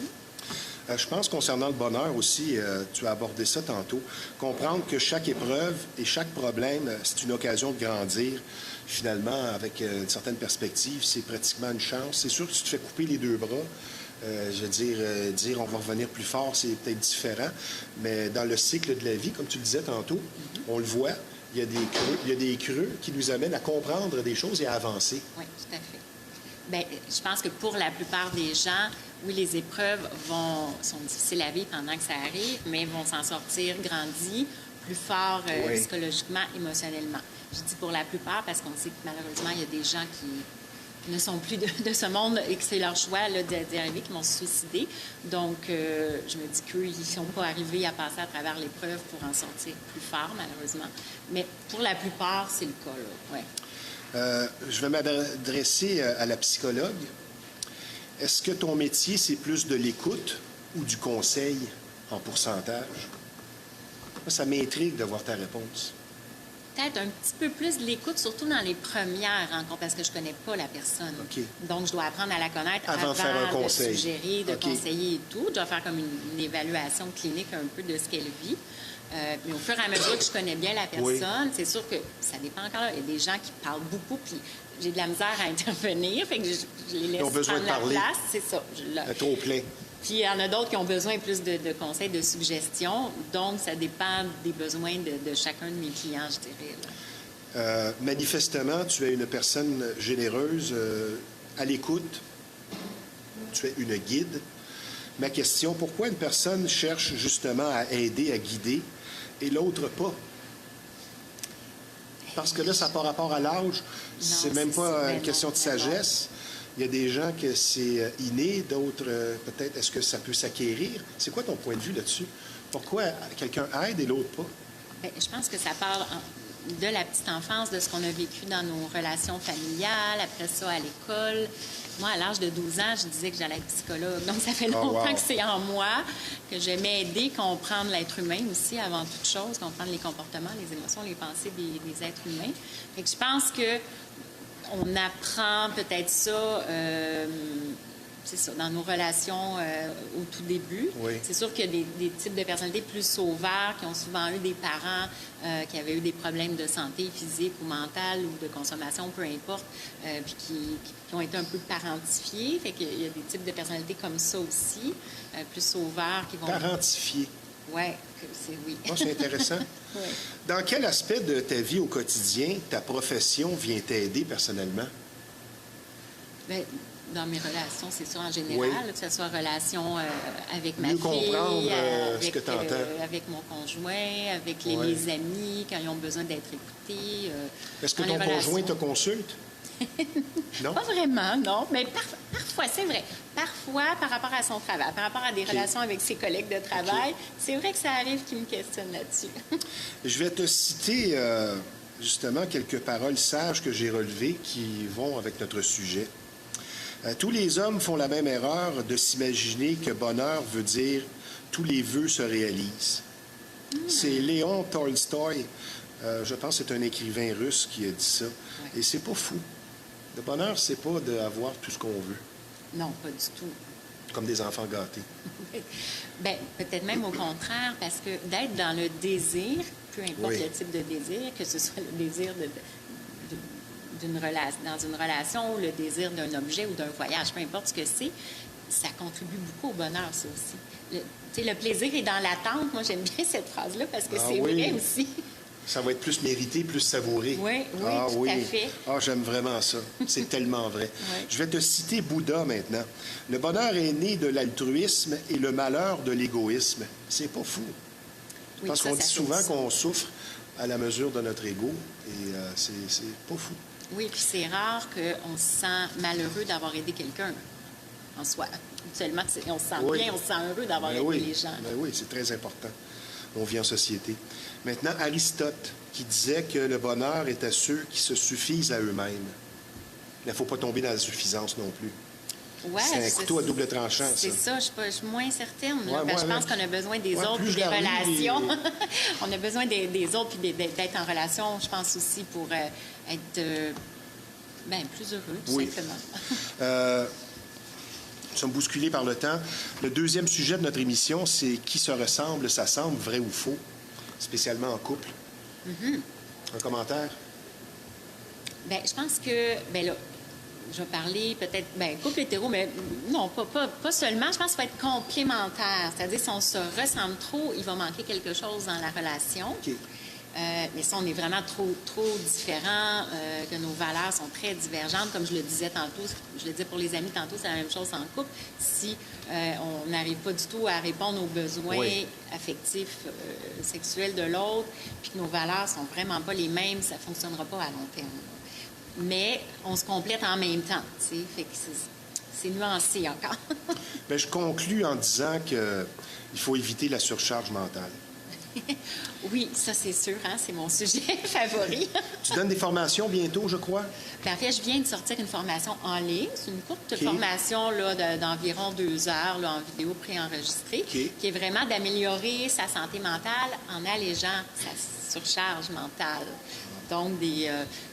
Je pense concernant le bonheur aussi, tu as abordé ça tantôt, comprendre que chaque épreuve et chaque problème, c'est une occasion de grandir. Finalement, avec une certaine perspective, c'est pratiquement une chance. C'est sûr que tu te fais couper les deux bras. Je veux dire on va revenir plus fort, c'est peut-être différent. Mais dans le cycle de la vie, comme tu le disais tantôt, on le voit, il y a des creux qui nous amènent à comprendre des choses et à avancer. Oui, tout à fait. Bien, je pense que pour la plupart des gens, oui, les épreuves sont difficiles à vivre pendant que ça arrive, mais vont s'en sortir grandis, plus forts Oui. psychologiquement, émotionnellement. Je dis pour la plupart parce qu'on sait que malheureusement, il y a des gens qui ne sont plus de ce monde et que c'est leur choix d'y arriver, qui vont se suicider. Donc, je me dis qu'eux, ils ne sont pas arrivés à passer à travers l'épreuve pour en sortir plus forts, malheureusement. Mais pour la plupart, c'est le cas, là. Ouais. Je vais m'adresser à la psychologue. Est-ce que ton métier, c'est plus de l'écoute ou du conseil en pourcentage? Moi, ça m'intrigue de voir ta réponse. Peut-être un petit peu plus de l'écoute, surtout dans les premières rencontres, parce que je ne connais pas la personne. OK. Donc, je dois apprendre à la connaître Avant de faire un de conseil. suggérer, de OK. conseiller et tout. Je dois faire comme une évaluation clinique un peu de ce qu'elle vit. Mais au fur et à mesure que je connais bien la personne, Oui. c'est sûr que ça dépend encore. Là. Il y a des gens qui parlent beaucoup, puis j'ai de la misère à intervenir, fait que je les laisse Ils ont besoin prendre de la parler. place. C'est ça. Trop plein. Puis il y en a d'autres qui ont besoin plus de conseils, de suggestions. Donc, ça dépend des besoins de chacun de mes clients, je dirais. Là. Manifestement, tu es une personne généreuse, à l'écoute. Tu es une guide. Ma question, pourquoi une personne cherche justement à aider, à guider, et l'autre pas? Parce que là, ça n'a pas rapport à l'âge. C'est même pas une question de sagesse. Il y a des gens que c'est inné, d'autres, peut-être, est-ce que ça peut s'acquérir? C'est quoi ton point de vue là-dessus? Pourquoi quelqu'un aide et l'autre pas? Bien, je pense que ça part de la petite enfance, de ce qu'on a vécu dans nos relations familiales, après ça à l'école. Moi, à l'âge de 12 ans, je disais que j'allais être psychologue. Donc, ça fait longtemps que c'est en moi, que j'aimais aider, comprendre l'être humain aussi, avant toute chose, comprendre les comportements, les émotions, les pensées des êtres humains. Fait que je pense que on apprend peut-être ça, c'est ça, dans nos relations au tout début. Oui. C'est sûr qu'il y a des types de personnalités plus sauvages qui ont souvent eu des parents qui avaient eu des problèmes de santé physique ou mentale ou de consommation, peu importe, puis qui ont été un peu parentifiés. Fait qu'il y a des types de personnalités comme ça aussi, plus sauvages qui vont... Parentifiés. Oui, c'est oui. Oh, c'est intéressant. Oui. Dans quel aspect de ta vie au quotidien, ta profession vient t'aider personnellement? Bien, dans mes relations, c'est ça en général, Oui. que ce soit relation avec ma Mieux fille, comprendre avec, ce que tu entends. avec mon conjoint, avec les amis, quand ils ont besoin d'être écoutés. Est-ce que dans ton les conjoint te relations. consulte? Non? Pas vraiment, non. Mais parfois, c'est vrai. Parfois, par rapport à son travail, par rapport à des relations avec ses collègues de travail, c'est vrai que ça arrive qu'il me questionne là-dessus. Je vais te citer justement quelques paroles sages que j'ai relevées qui vont avec notre sujet. Tous les hommes font la même erreur de s'imaginer que bonheur veut dire tous les vœux se réalisent. C'est Léon Tolstoï. Je pense que c'est un écrivain russe qui a dit ça. Et c'est pas fou. Le bonheur, c'est pas d'avoir tout ce qu'on veut, Non, pas du tout. comme des enfants gâtés. Bien, peut-être même au contraire, parce que d'être dans le désir, peu importe le type de désir, que ce soit le désir dans une relation ou le désir d'un objet ou d'un voyage, peu importe ce que c'est, ça contribue beaucoup au bonheur, ça aussi. Le plaisir est dans l'attente. Moi, j'aime bien cette phrase-là parce que c'est vrai aussi. Ça va être plus mérité, plus savouré. Oui, tout à fait. Ah, j'aime vraiment ça. C'est tellement vrai. Oui. Je vais te citer Bouddha maintenant. Le bonheur est né de l'altruisme et le malheur de l'égoïsme. C'est pas fou. Oui, Parce ça, qu'on ça dit fait souvent aussi. qu'on souffre à la mesure de notre ego et c'est pas fou. Oui, puis c'est rare qu'on se sent malheureux d'avoir aidé quelqu'un en soi. Seulement on se sent bien, on se sent heureux d'avoir aidé les gens. Ben oui, c'est très important. On vit en société. Maintenant, Aristote, qui disait que le bonheur est à ceux qui se suffisent à eux-mêmes. Il ne faut pas tomber dans la suffisance non plus. Ouais, c'est un couteau à double tranchant, ça. C'est ça, je suis moins certaine. Là, Ouais, parce que je moi, pense qu'on a besoin des autres plus puis je des la relis, relations. On a besoin des autres puis d'être en relation, je pense aussi, pour être plus heureux, tout simplement. Nous sommes bousculés par le temps. Le deuxième sujet de notre émission, c'est qui se ressemble, s'assemble, vrai ou faux, spécialement en couple. Un commentaire? Bien, je pense que, là, je vais parler peut-être, couple hétéro, mais non, pas seulement. Je pense qu'il va être complémentaire. C'est-à-dire, si on se ressemble trop, il va manquer quelque chose dans la relation. OK. Mais si on est vraiment trop différents, que nos valeurs sont très divergentes, comme je le disais tantôt, je le disais pour les amis tantôt, c'est la même chose en couple. Si on n'arrive pas du tout à répondre aux besoins affectifs, sexuels de l'autre, puis que nos valeurs sont vraiment pas les mêmes, ça fonctionnera pas à long terme. Mais on se complète en même temps, tu sais, fait que c'est nuancé encore. Bien, je conclus en disant qu'il faut éviter la surcharge mentale. Oui, ça c'est sûr, hein, c'est mon sujet favori. Tu donnes des formations bientôt, je crois? Bien, en fait, je viens de sortir une formation en ligne. C'est une courte formation là, d'environ 2 heures là, en vidéo préenregistrée, qui est vraiment d'améliorer sa santé mentale en allégeant sa surcharge mentale. Donc,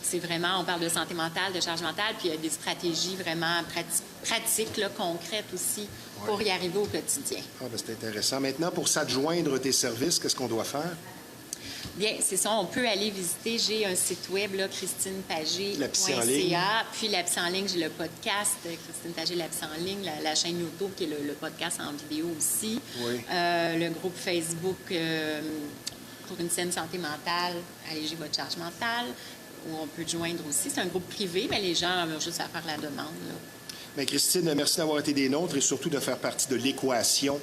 c'est vraiment, on parle de santé mentale, de charge mentale, puis il y a des stratégies vraiment pratiques, là, concrètes aussi, pour y arriver au quotidien. Ah, bien, c'est intéressant. Maintenant, pour s'adjoindre tes services, qu'est-ce qu'on doit faire? Bien, c'est ça, on peut aller visiter. J'ai un site web, là, christinepagé.ca. Puis la psy en ligne, j'ai le podcast, Christine Pagé, la psy en ligne, la chaîne YouTube, qui est le podcast en vidéo aussi. Oui. Le groupe Facebook pour une saine santé mentale, alléger votre charge mentale. où on peut joindre aussi. C'est un groupe privé, mais les gens ont juste à faire la demande, là. Bien, Christine, merci d'avoir été des nôtres et surtout de faire partie de l'équation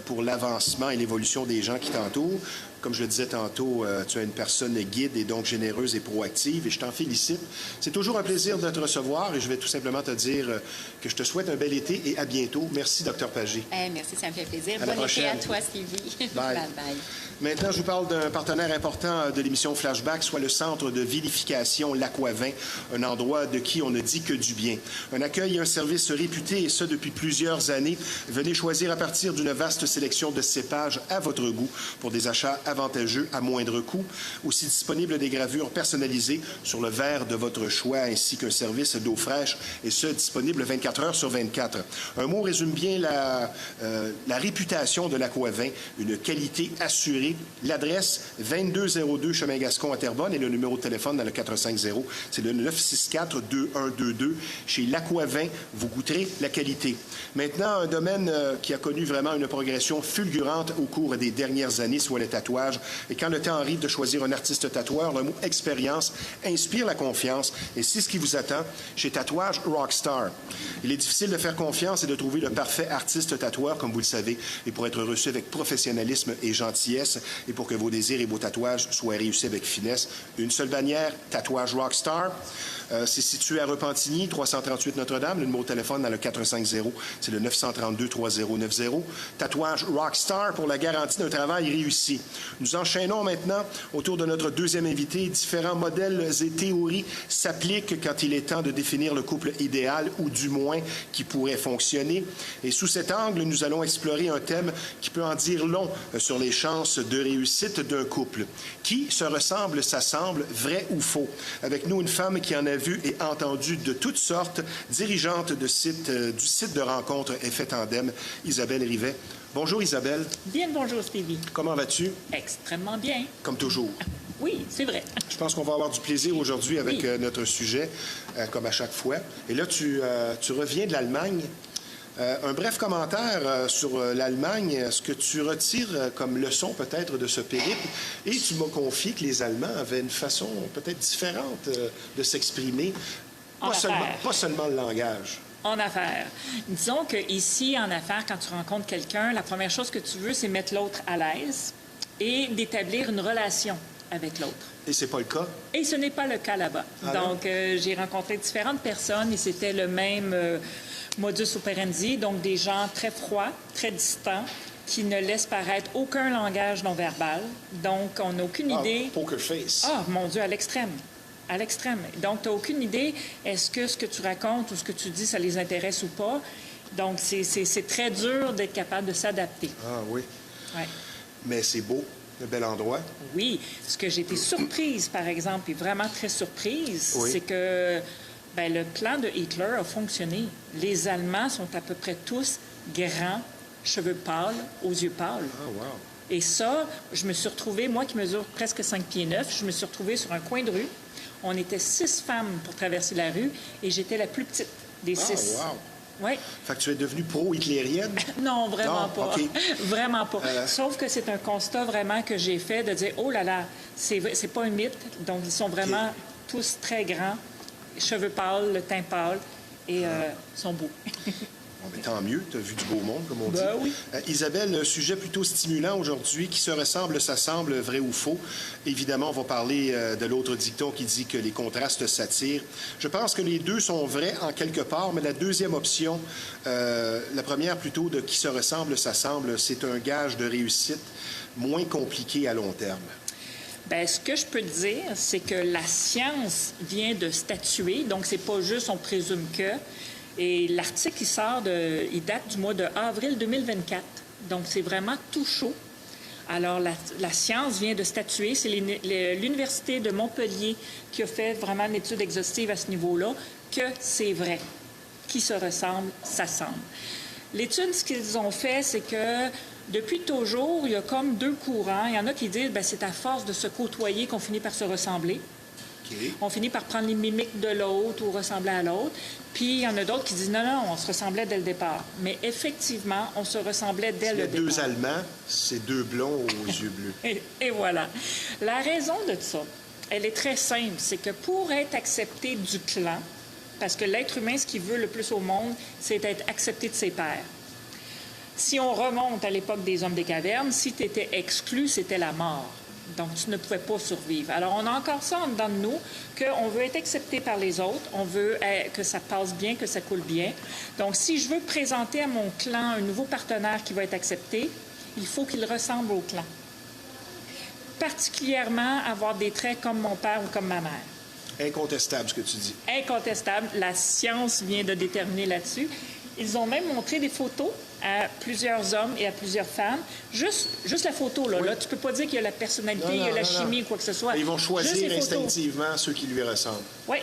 pour l'avancement et l'évolution des gens qui t'entourent. Comme je le disais tantôt, tu es une personne guide et donc généreuse et proactive et je t'en félicite. C'est toujours un plaisir de te recevoir et je vais tout simplement te dire que je te souhaite un bel été et à bientôt. Merci, Dr Pagé. Merci, ça me fait plaisir. À la Bon été prochaine. à toi, Stevie. Bye. Bye. Maintenant, je vous parle d'un partenaire important de l'émission Flashback, soit le Centre de vinification L'Aquavin, un endroit de qui on ne dit que du bien. Un accueil et un service réputé, et ce depuis plusieurs années. Venez choisir à partir d'une vaste sélection de cépages à votre goût pour des achats avantageux à moindre coût. Aussi disponible des gravures personnalisées sur le verre de votre choix, ainsi qu'un service d'eau fraîche, et ce, disponible 24 heures sur 24. Un mot résume bien la réputation de l'Aquavin, une qualité assurée. L'adresse 2202 Chemin Gascon à Terrebonne et le numéro de téléphone dans le 450, c'est le 964-2122. Chez l'Aquavin, vous goûterez la qualité. Maintenant, un domaine qui a connu vraiment une progression fulgurante au cours des dernières années, soit le tatouage. Et quand le temps arrive de choisir un artiste tatoueur, le mot expérience inspire la confiance et c'est ce qui vous attend chez Tatouage Rockstar. Il est difficile de faire confiance et de trouver le parfait artiste tatoueur, comme vous le savez, et pour être reçu avec professionnalisme et gentillesse, et pour que vos désirs et vos tatouages soient réussis avec finesse, une seule bannière, Tatouage Rockstar. C'est situé à Repentigny, 338 Notre-Dame. Le numéro de téléphone dans le 450, c'est le 932-3090. Tatouage Rockstar pour la garantie d'un travail réussi. Nous enchaînons maintenant autour de notre deuxième invité. Différents modèles et théories s'appliquent quand il est temps de définir le couple idéal ou du moins qui pourrait fonctionner. Et sous cet angle, nous allons explorer un thème qui peut en dire long sur les chances de réussite d'un couple. Qui se ressemble, s'assemble, vrai ou faux? Avec nous, une femme qui en a vu et entendu de toutes sortes, dirigeante du site de rencontre Effet Tandem, Isabelle Rivet. Bonjour Isabelle. Bien, bonjour Stevie. Comment vas-tu? Extrêmement bien. Comme toujours. Oui, c'est vrai. Je pense qu'on va avoir du plaisir aujourd'hui avec Oui. notre sujet, comme à chaque fois. Et là, tu reviens de l'Allemagne. Un bref commentaire sur l'Allemagne, ce que tu retires comme leçon peut-être de ce périple. Et tu m'as confié que les Allemands avaient une façon peut-être différente de s'exprimer, pas seulement le langage. En affaires. Disons qu'ici, en affaires, quand tu rencontres quelqu'un, la première chose que tu veux, c'est mettre l'autre à l'aise et d'établir une relation avec l'autre. Et c'est pas le cas? Et ce n'est pas le cas là-bas. Alors? Donc, j'ai rencontré différentes personnes et c'était le même modus operandi, donc des gens très froids, très distants, qui ne laissent paraître aucun langage non verbal. Donc, on n'a aucune idée... Poker face. Ah, mon Dieu, à l'extrême. À l'extrême. Donc, tu n'as aucune idée, est-ce que ce que tu racontes ou ce que tu dis, ça les intéresse ou pas? Donc, c'est très dur d'être capable de s'adapter. Ah oui. Ouais. Mais c'est beau, un bel endroit. Oui. Ce que j'ai été surprise, par exemple, et vraiment très surprise, Oui. c'est que le plan de Hitler a fonctionné. Les Allemands sont à peu près tous grands, cheveux pâles, aux yeux pâles. Ah, wow. Et ça, je me suis retrouvée, moi qui mesure presque 5 pieds 9, je me suis retrouvée sur un coin de rue. On était 6 femmes pour traverser la rue et j'étais la plus petite des 6. Ah, wow. Oui. Fait que tu es devenue pro-hitlérienne? Non, vraiment Non? pas. OK. Vraiment pas. Sauf que c'est un constat vraiment que j'ai fait de dire, oh là là, c'est pas un mythe. Donc, ils sont vraiment tous très grands, cheveux pâles, le teint pâle et sont beaux. Bon, ben, tant mieux, tu as vu du beau monde, comme on dit. Ben oui. Isabelle, un sujet plutôt stimulant aujourd'hui, qui se ressemble, s'assemble, vrai ou faux. Évidemment, on va parler de l'autre dicton qui dit que les contrastes s'attirent. Je pense que les deux sont vrais en quelque part, mais la deuxième option, la première plutôt de qui se ressemble, s'assemble, c'est un gage de réussite moins compliqué à long terme. Bien, ce que je peux te dire, c'est que la science vient de statuer, donc c'est pas juste on présume que. Et l'article, il date du mois de avril 2024. Donc, c'est vraiment tout chaud. Alors, la science vient de statuer. C'est l'Université de Montpellier qui a fait vraiment une étude exhaustive à ce niveau-là, que c'est vrai. Qui se ressemble, s'assemble. L'étude, ce qu'ils ont fait, c'est que depuis toujours, il y a comme deux courants. Il y en a qui disent que c'est à force de se côtoyer qu'on finit par se ressembler. Okay. On finit par prendre les mimiques de l'autre ou ressembler à l'autre. Puis, il y en a d'autres qui disent non, on se ressemblait dès le départ. Mais effectivement, on se ressemblait dès le départ. Deux Allemands, c'est deux blonds aux yeux bleus. Et voilà. La raison de ça, elle est très simple. C'est que pour être accepté du clan, parce que l'être humain, ce qu'il veut le plus au monde, c'est être accepté de ses pairs. Si on remonte à l'époque des hommes des cavernes, si tu étais exclu, c'était la mort. Donc, tu ne pouvais pas survivre. Alors, on a encore ça en dedans de nous, qu'on veut être accepté par les autres, on veut que ça passe bien, que ça coule bien. Donc, si je veux présenter à mon clan un nouveau partenaire qui va être accepté, il faut qu'il ressemble au clan. Particulièrement avoir des traits comme mon père ou comme ma mère. Incontestable, ce que tu dis. Incontestable. La science vient de déterminer là-dessus. Ils ont même montré des photos à plusieurs hommes et à plusieurs femmes. Juste la photo, là. Oui. Là, tu peux pas dire qu'il y a la personnalité, il y a la chimie, quoi que ce soit. Ils vont choisir Juste les photos. instinctivement ceux qui lui ressemblent. Oui.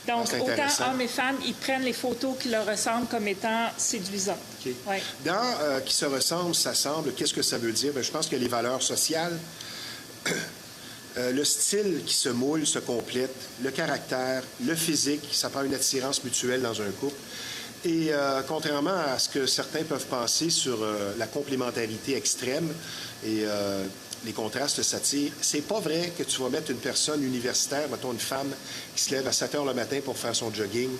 Donc, c'est autant intéressant. hommes et femmes, ils prennent les photos qui leur ressemblent comme étant séduisantes. OK. Ouais. Dans qui se ressemble, s'assemble, qu'est-ce que ça veut dire? Bien, je pense que les valeurs sociales, le style qui se moule, se complète, le caractère, le physique, ça prend une attirance mutuelle dans un couple. Et contrairement à ce que certains peuvent penser sur la complémentarité extrême et les contrastes s'attirent, c'est pas vrai que tu vas mettre une personne universitaire, mettons une femme qui se lève à 7 heures le matin pour faire son jogging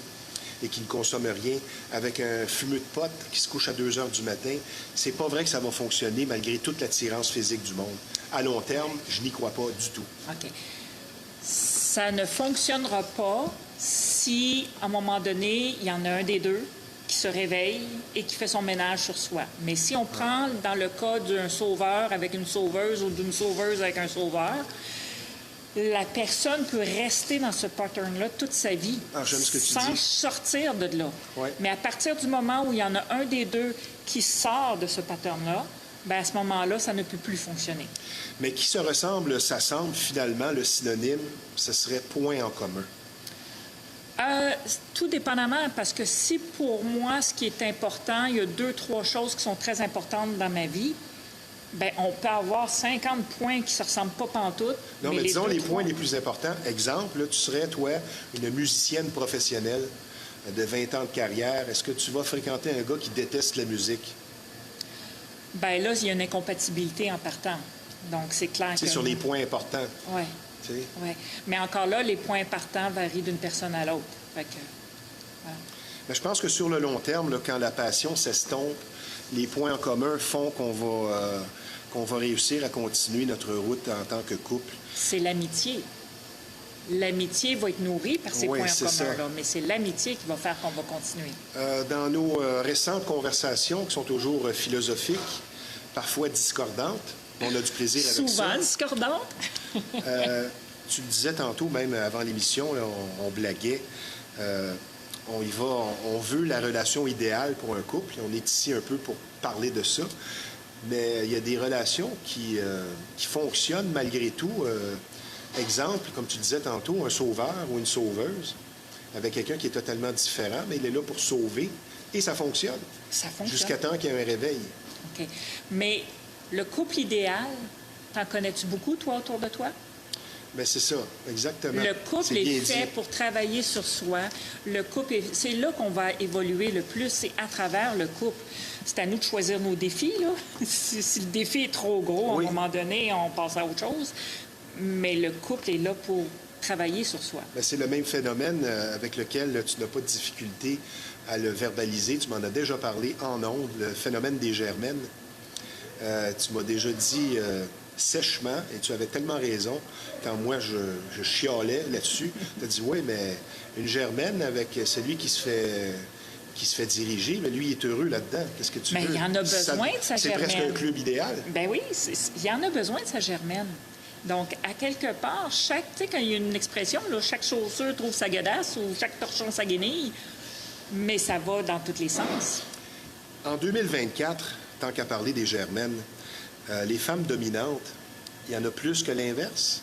et qui ne consomme rien, avec un fumeux de pote qui se couche à 2 heures du matin. C'est pas vrai que ça va fonctionner malgré toute l'attirance physique du monde. À long terme, je n'y crois pas du tout. OK. Ça ne fonctionnera pas si, à un moment donné, il y en a un des deux qui se réveille et qui fait son ménage sur soi. Mais si on prend dans le cas d'un sauveur avec une sauveuse ou d'une sauveuse avec un sauveur, la personne peut rester dans ce pattern-là toute sa vie j'aime ce que tu sans dis. sortir de là. Ouais. Mais à partir du moment où il y en a un des deux qui sort de ce pattern-là, bien, à ce moment-là, ça ne peut plus fonctionner. Mais qui se ressemble, s'assemble, finalement, le synonyme, ce serait point en commun. Tout dépendamment, parce que si pour moi, ce qui est important, il y a 2-3 choses qui sont très importantes dans ma vie, bien, on peut avoir 50 points qui ne se ressemblent pas pantoute. Non, mais disons les 2-3 points les plus importants. Exemple, là, tu serais, toi, une musicienne professionnelle de 20 ans de carrière. Est-ce que tu vas fréquenter un gars qui déteste la musique? Bien là, il y a une incompatibilité en partant. Donc, c'est clair que... C'est sur les points importants. Oui. Tu sais. Oui. Mais encore là, les points partants varient d'une personne à l'autre. Fait que, voilà. Mais je pense que sur le long terme, là, quand la passion s'estompe, les points en commun font qu'on va réussir à continuer notre route en tant que couple. C'est l'amitié. L'amitié va être nourrie par ces Oui, points en c'est ça. commun-là, mais c'est l'amitié qui va faire qu'on va continuer. Dans nos récentes conversations, qui sont toujours philosophiques, parfois discordantes, on a du plaisir avec ça. Souvent discordante. Tu le disais tantôt, même avant l'émission, là, on blaguait. On y va, on veut la relation idéale pour un couple. On est ici un peu pour parler de ça. Mais il y a des relations qui fonctionnent malgré tout. Exemple, comme tu disais tantôt, un sauveur ou une sauveuse avec quelqu'un qui est totalement différent, mais il est là pour sauver et ça fonctionne. Ça fonctionne. Jusqu'à temps qu'il y ait un réveil. OK. Mais le couple idéal, t'en connais-tu beaucoup, toi, autour de toi? Bien, c'est ça, exactement. Le couple C'est bien est fait dit. pour travailler sur soi. Le couple, c'est là qu'on va évoluer le plus, c'est à travers le couple. C'est à nous de choisir nos défis, là. Si le défi est trop gros, Oui. à un moment donné, on passe à autre chose. Mais le couple est là pour travailler sur soi. Bien, c'est le même phénomène avec lequel tu n'as pas de difficulté à le verbaliser. Tu m'en as déjà parlé en ondes, le phénomène des germaines. Tu m'as déjà dit sèchement, et tu avais tellement raison, quand moi je chialais là-dessus, tu as dit, oui, mais une germaine avec celui qui se fait diriger, mais lui, il est heureux là-dedans. Qu'est-ce que tu Mais veux? il en a besoin de sa C'est presque germaine. un club idéal. Ben oui, il y en a besoin de sa germaine. Donc, à quelque part, tu sais, quand il y a une expression, là, chaque chaussure trouve sa godasse ou chaque torchon sa guenille, mais ça va dans tous les sens. En 2024, tant qu'à parler des germaines, les femmes dominantes, il y en a plus que l'inverse?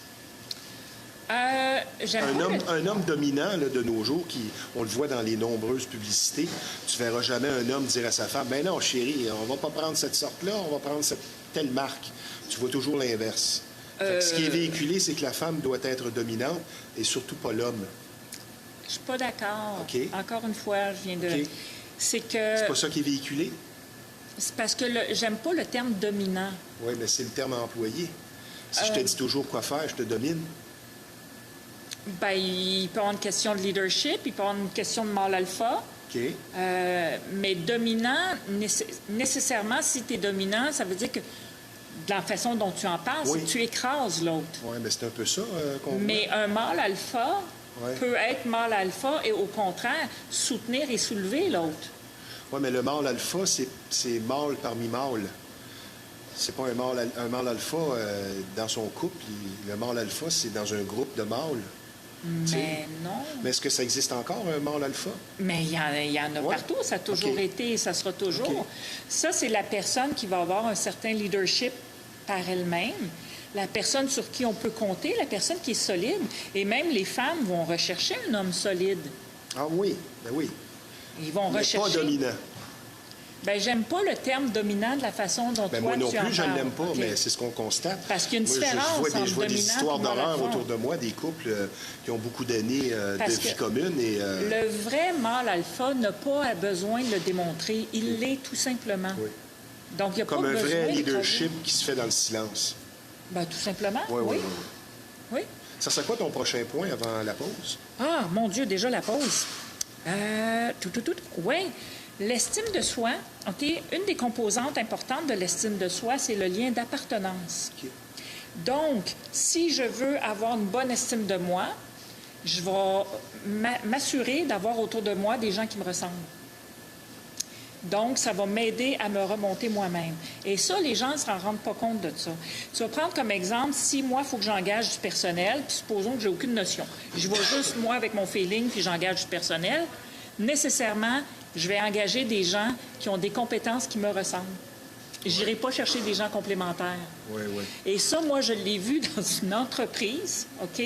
J'aime pas Un homme dominant là, de nos jours, on le voit dans les nombreuses publicités, tu verras jamais un homme dire à sa femme, « Ben non, chérie, on va pas prendre cette sorte-là, on va prendre cette telle marque. » Tu vois toujours l'inverse. Fait que ce qui est véhiculé, c'est que la femme doit être dominante et surtout pas l'homme. Je suis pas d'accord. OK. Encore une fois, je viens de... OK. C'est que... C'est pas ça qui est véhiculé? C'est parce que j'aime pas le terme dominant. Oui, mais c'est le terme employé. Si je te dis toujours quoi faire, je te domine. Bien, il peut y avoir une question de leadership, il peut y avoir une question de mâle alpha. OK. Mais dominant, nécessairement, si tu es dominant, ça veut dire que de la façon dont tu en parles, c'est que tu écrases l'autre. Oui, mais c'est un peu ça qu'on voit. Mais un mâle alpha peut être mâle alpha et au contraire, soutenir et soulever l'autre. Oui, mais le mâle alpha, c'est mâle parmi mâles. C'est pas un mâle alpha dans son couple. Le mâle alpha, c'est dans un groupe de mâles. Mais non. Mais est-ce que ça existe encore, un mâle alpha? Mais il y en a partout. Ça a toujours été et ça sera toujours. OK. Ça, c'est la personne qui va avoir un certain leadership par elle-même. La personne sur qui on peut compter, la personne qui est solide. Et même les femmes vont rechercher un homme solide. Ah oui, ben oui. Ils vont Mais rechercher... pas dominant. Bien, j'aime pas le terme dominant de la façon dont Ben toi, moi non tu en plus, je ne parles. l'aime pas, OK. mais c'est ce qu'on constate. Parce qu'il y a une Moi, différence entre je vois des dominant histoires et mâle d'horreur alpha. autour de moi, des couples qui ont beaucoup d'années Parce de vie que commune. Et, Le vrai mâle alpha n'a pas besoin de le démontrer. Il l'est tout simplement. Oui. Donc, il n'y a comme pas un besoin vrai de leadership qui se fait dans le silence. Ben, tout simplement, Oui, oui. oui, oui. Oui. Ça serait quoi ton prochain point avant la pause? Ah, mon Dieu, déjà la pause. Oui. L'estime de soi, OK, une des composantes importantes de l'estime de soi, c'est le lien d'appartenance. OK. Donc, si je veux avoir une bonne estime de moi, je vais m'assurer d'avoir autour de moi des gens qui me ressemblent. Donc, ça va m'aider à me remonter moi-même. Et ça, les gens ne se rendent pas compte de ça. Tu vas prendre comme exemple, si moi, il faut que j'engage du personnel, puis supposons que j'ai aucune notion. Je vais juste, moi, avec mon feeling, puis j'engage du personnel. Nécessairement, je vais engager des gens qui ont des compétences qui me ressemblent. Je n'irai pas chercher des gens complémentaires. Oui, oui. Et ça, moi, je l'ai vu dans une entreprise, OK,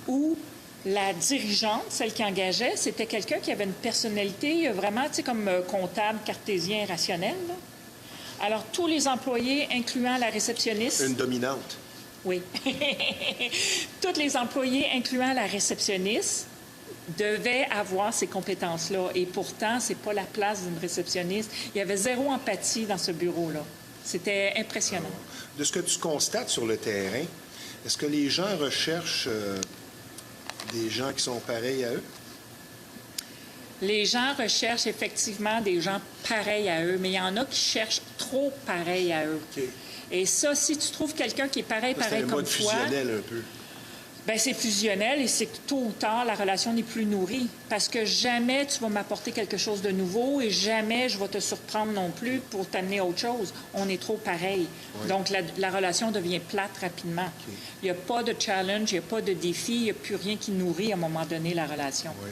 où la dirigeante, celle qui engageait, c'était quelqu'un qui avait une personnalité vraiment, tu sais, comme comptable, cartésien, rationnel. Là. Alors, tous les employés, incluant la réceptionniste... Une dominante. Oui. Tous les employés, incluant la réceptionniste, devaient avoir ces compétences-là. Et pourtant, ce n'est pas la place d'une réceptionniste. Il y avait zéro empathie dans ce bureau-là. C'était impressionnant. De ce que tu constates sur le terrain, est-ce que les gens recherchent des gens qui sont pareils à eux? Les gens recherchent effectivement des gens pareils à eux, mais il y en a qui cherchent trop pareils à eux. OK. Et ça, si tu trouves quelqu'un qui est pareil C'est un comme mode toi... fusionnel un peu. Bien, c'est fusionnel et c'est que tôt ou tard, la relation n'est plus nourrie. Parce que jamais tu vas m'apporter quelque chose de nouveau et jamais je vais te surprendre non plus pour t'amener à autre chose. On est trop pareil. Oui. Donc, la relation devient plate rapidement. OK. Il n'y a pas de challenge, il n'y a pas de défi, il n'y a plus rien qui nourrit à un moment donné la relation. Oui.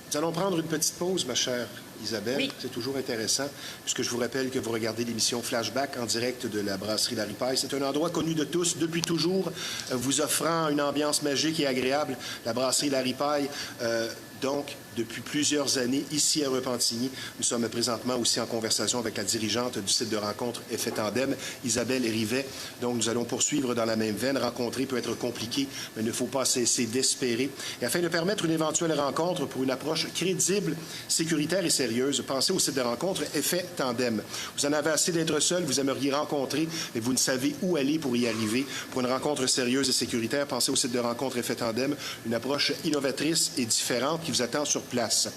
Nous allons prendre une petite pause, ma chère Isabelle. Oui. C'est toujours intéressant, puisque je vous rappelle que vous regardez l'émission Flashback en direct de la brasserie La Ripaille. C'est un endroit connu de tous depuis toujours, vous offrant une ambiance magique et agréable. La brasserie La Ripaille, donc, depuis plusieurs années, ici à Repentigny. Nous sommes présentement aussi en conversation avec la dirigeante du site de rencontre Effet Tandem, Isabelle Rivet. Donc, nous allons poursuivre dans la même veine. Rencontrer peut être compliqué, mais il ne faut pas cesser d'espérer. Et afin de permettre une éventuelle rencontre pour une approche crédible, sécuritaire et sérieuse, pensez au site de rencontre Effet Tandem. Vous en avez assez d'être seul, vous aimeriez rencontrer, mais vous ne savez où aller pour y arriver. Pour une rencontre sérieuse et sécuritaire, pensez au site de rencontre Effet Tandem, une approche innovatrice et différente qui vous attend sur place.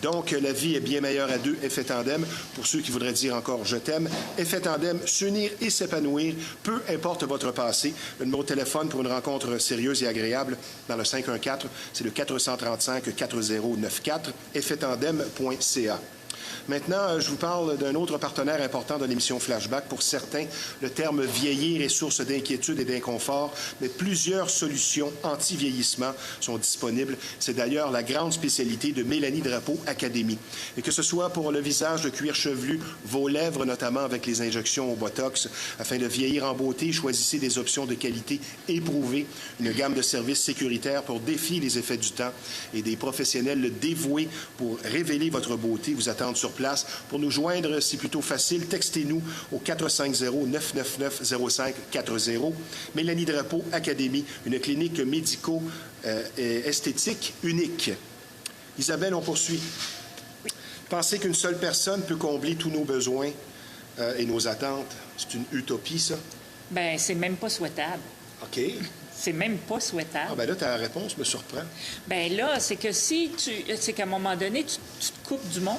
Donc, la vie est bien meilleure à deux, Effet Tandem. Pour ceux qui voudraient dire encore « je t'aime », Effet Tandem, s'unir et s'épanouir, peu importe votre passé. Le numéro de téléphone pour une rencontre sérieuse et agréable dans le 514, c'est le 435-4094, effettandem.ca. Maintenant, je vous parle d'un autre partenaire important de l'émission Flashback. Pour certains, le terme vieillir est source d'inquiétude et d'inconfort, mais plusieurs solutions anti-vieillissement sont disponibles. C'est d'ailleurs la grande spécialité de Mélanie Drapeau Académie. Et que ce soit pour le visage de cuir chevelu, vos lèvres notamment avec les injections au Botox, afin de vieillir en beauté, choisissez des options de qualité éprouvées, une gamme de services sécuritaires pour défier les effets du temps et des professionnels dévoués pour révéler votre beauté vous attendent sur place. Pour nous joindre, c'est plutôt facile. Textez-nous au 450-999-0540. Mélanie Drapeau Académie, une clinique médico-esthétique unique. Isabelle, on poursuit. Oui. Pensez qu'une seule personne peut combler tous nos besoins et nos attentes. C'est une utopie, ça? Bien, c'est même pas souhaitable. OK. C'est même pas souhaitable. Ah, ben là, ta réponse me surprend. Ben là, c'est que c'est qu'à un moment donné, tu te coupes du monde.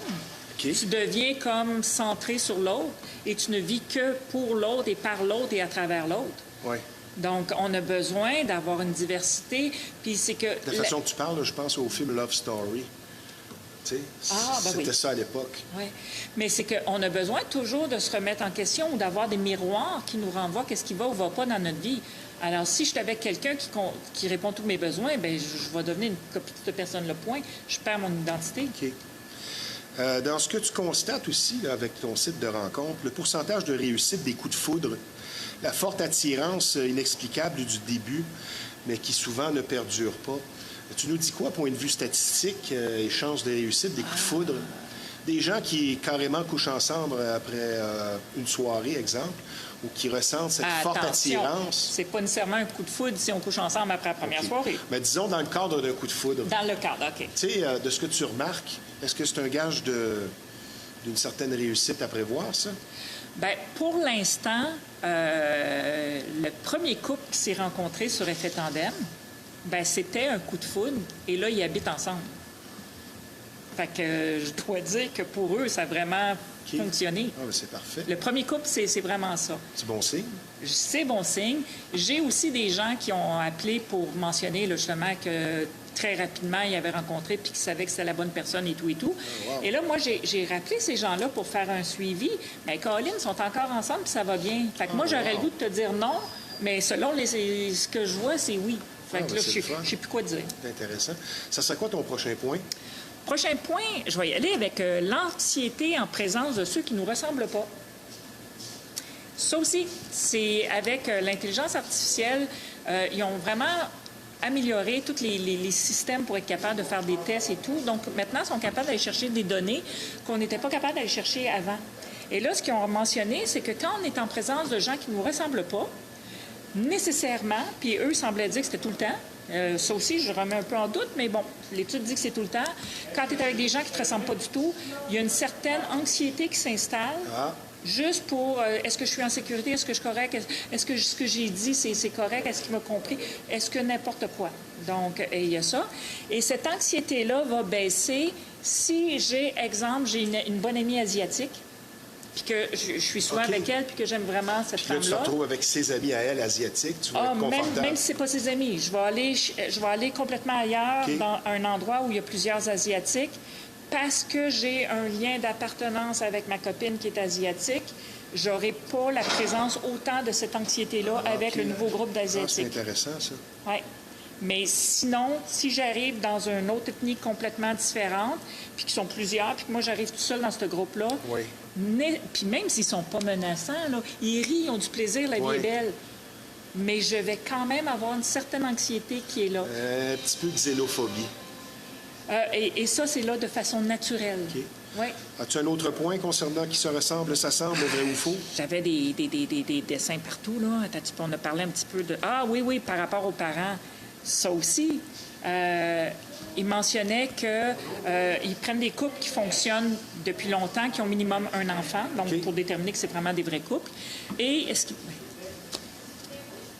OK. Tu deviens comme centré sur l'autre et tu ne vis que pour l'autre et par l'autre et à travers l'autre. Oui. Donc, on a besoin d'avoir une diversité. Puis c'est que... De la façon que tu parles, là, je pense au film Love Story. Tu sais, c'était oui. ça à l'époque. Oui. Mais c'est qu'on a besoin toujours de se remettre en question ou d'avoir des miroirs qui nous renvoient qu'est-ce qui va ou va pas dans notre vie. Alors, si je suis avec quelqu'un qui répond tous mes besoins, bien, je vais devenir une copie de cette personne-là, point. Je perds mon identité. OK. Dans ce que tu constates aussi là, avec ton site de rencontre, le pourcentage de réussite des coups de foudre, la forte attirance inexplicable du début, mais qui souvent ne perdure pas. Tu nous dis quoi, point de vue statistique et chances de réussite des coups de foudre? Des gens qui carrément couchent ensemble après une soirée, exemple, ou qui ressentent cette forte attirance. C'est pas nécessairement un coup de foudre si on couche ensemble après la première soirée. Mais disons dans le cadre d'un coup de foudre. Dans le cadre, OK. Tu sais, de ce que tu remarques, est-ce que c'est un gage d'une certaine réussite à prévoir, ça? Bien, pour l'instant, le premier couple qui s'est rencontré sur Effet Tandem, bien, c'était un coup de foudre, et là, ils habitent ensemble. Fait que je dois dire que pour eux, ça a vraiment fonctionné. Ah, ben c'est parfait. Le premier couple, c'est vraiment ça. C'est bon signe? C'est bon signe. J'ai aussi des gens qui ont appelé pour mentionner là, justement que très rapidement, ils avaient rencontré puis qu'ils savaient que c'était la bonne personne et tout et tout. Oh, wow. Et là, moi, j'ai rappelé ces gens-là pour faire un suivi. Mais Colin, ils sont encore ensemble puis ça va bien. Fait que moi, j'aurais le goût de te dire non, mais selon ce que je vois, c'est oui. Fait que là, je sais plus quoi dire. C'est intéressant. Ça serait quoi ton prochain point? Prochain point, je vais y aller avec l'anxiété en présence de ceux qui ne nous ressemblent pas. Ça aussi, c'est avec l'intelligence artificielle, ils ont vraiment amélioré tous les systèmes pour être capables de faire des tests et tout. Donc, maintenant, ils sont capables d'aller chercher des données qu'on n'était pas capable d'aller chercher avant. Et là, ce qu'ils ont mentionné, c'est que quand on est en présence de gens qui ne nous ressemblent pas, nécessairement, puis eux semblaient dire que c'était tout le temps, ça aussi, je remets un peu en doute, mais bon, l'étude dit que c'est tout le temps. Quand tu es avec des gens qui ne te ressemblent pas du tout, il y a une certaine anxiété qui s'installe, juste pour est-ce que je suis en sécurité, est-ce que je suis correct, est-ce que ce que j'ai dit, c'est correct, est-ce qu'il m'a compris, est-ce que n'importe quoi. Donc, il y a ça. Et cette anxiété-là va baisser si j'ai une bonne amie asiatique, puis que je suis souvent avec elle, puis que j'aime vraiment cette femme-là. Tu te retrouves avec ses amis à elle, asiatiques, tu vas être confortable. Même si ce n'est pas ses amis. Je vais aller complètement ailleurs, dans un endroit où il y a plusieurs Asiatiques, parce que j'ai un lien d'appartenance avec ma copine qui est asiatique. J'aurai pas la présence autant de cette anxiété-là avec le nouveau groupe d'Asiatiques. C'est intéressant, ça. Oui. Mais sinon, si j'arrive dans une autre ethnie complètement différente, puis qu'ils sont plusieurs, puis que moi, j'arrive tout seul dans ce groupe-là, puis même s'ils sont pas menaçants, là, ils rient, ils ont du plaisir, la vie est belle. Mais je vais quand même avoir une certaine anxiété qui est là. Un petit peu de xénophobie. Et ça, c'est là de façon naturelle. OK. Oui. As-tu un autre point concernant qui se ressemble, s'assemble, vrai ou faux? J'avais des dessins partout, là. Attends, on a parlé un petit peu de... Ah oui, par rapport aux parents. Ça aussi, il mentionnait qu'ils prennent des couples qui fonctionnent depuis longtemps, qui ont minimum un enfant, donc pour déterminer que c'est vraiment des vrais couples. Et est-ce qu'ils...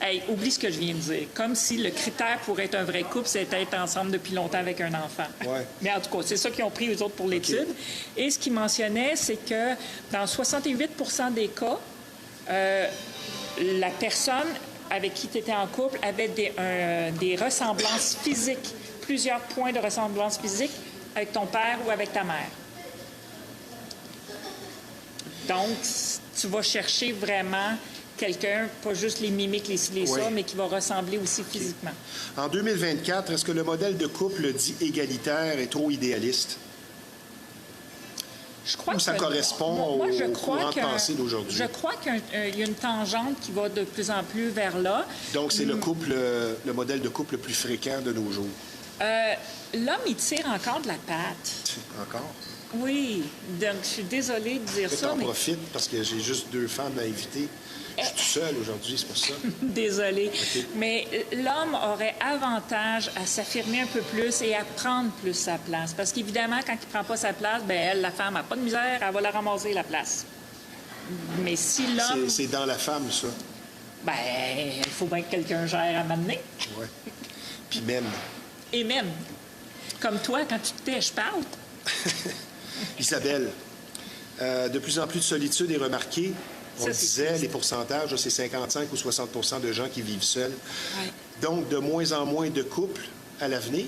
Hey, oublie ce que je viens de dire. Comme si le critère pour être un vrai couple, c'est d'être ensemble depuis longtemps avec un enfant. Ouais. Mais en tout cas, c'est ça qu'ils ont pris, eux autres, pour l'étude. Et ce qu'ils mentionnaient, c'est que dans 68 des cas, la personne avec qui tu étais en couple avait des ressemblances physiques, plusieurs points de ressemblance physique avec ton père ou avec ta mère. Donc, tu vas chercher vraiment quelqu'un, pas juste les mimiques, les ci, les ça, mais qui va ressembler aussi physiquement. En 2024, est-ce que le modèle de couple dit égalitaire est trop idéaliste? Je crois Ou ça correspond au courant de pensée d'aujourd'hui? Je crois qu'il y a une tangente qui va de plus en plus vers là. Donc, c'est le modèle de couple le plus fréquent de nos jours? L'homme, il tire encore de la patte. Encore? Oui. Donc, je suis désolée de dire ça, mais... J'en profite parce que j'ai juste 2 femmes à inviter. Je suis tout seul aujourd'hui, c'est pour ça. Désolée. Okay. Mais l'homme aurait avantage à s'affirmer un peu plus et à prendre plus sa place. Parce qu'évidemment, quand il ne prend pas sa place, bien, elle, la femme, n'a pas de misère, elle va la ramasser, la place. Mais si l'homme... C'est dans la femme, ça. Ben, il faut bien que quelqu'un gère à m'amener. Oui. Puis même. Et même, comme toi, quand tu te tais, je parle. Isabelle, de plus en plus de solitude est remarquée. On Ça, le c'est disait, triste. les pourcentages, c'est 55 ou 60 de gens qui vivent seuls. Ouais. Donc, de moins en moins de couples à l'avenir.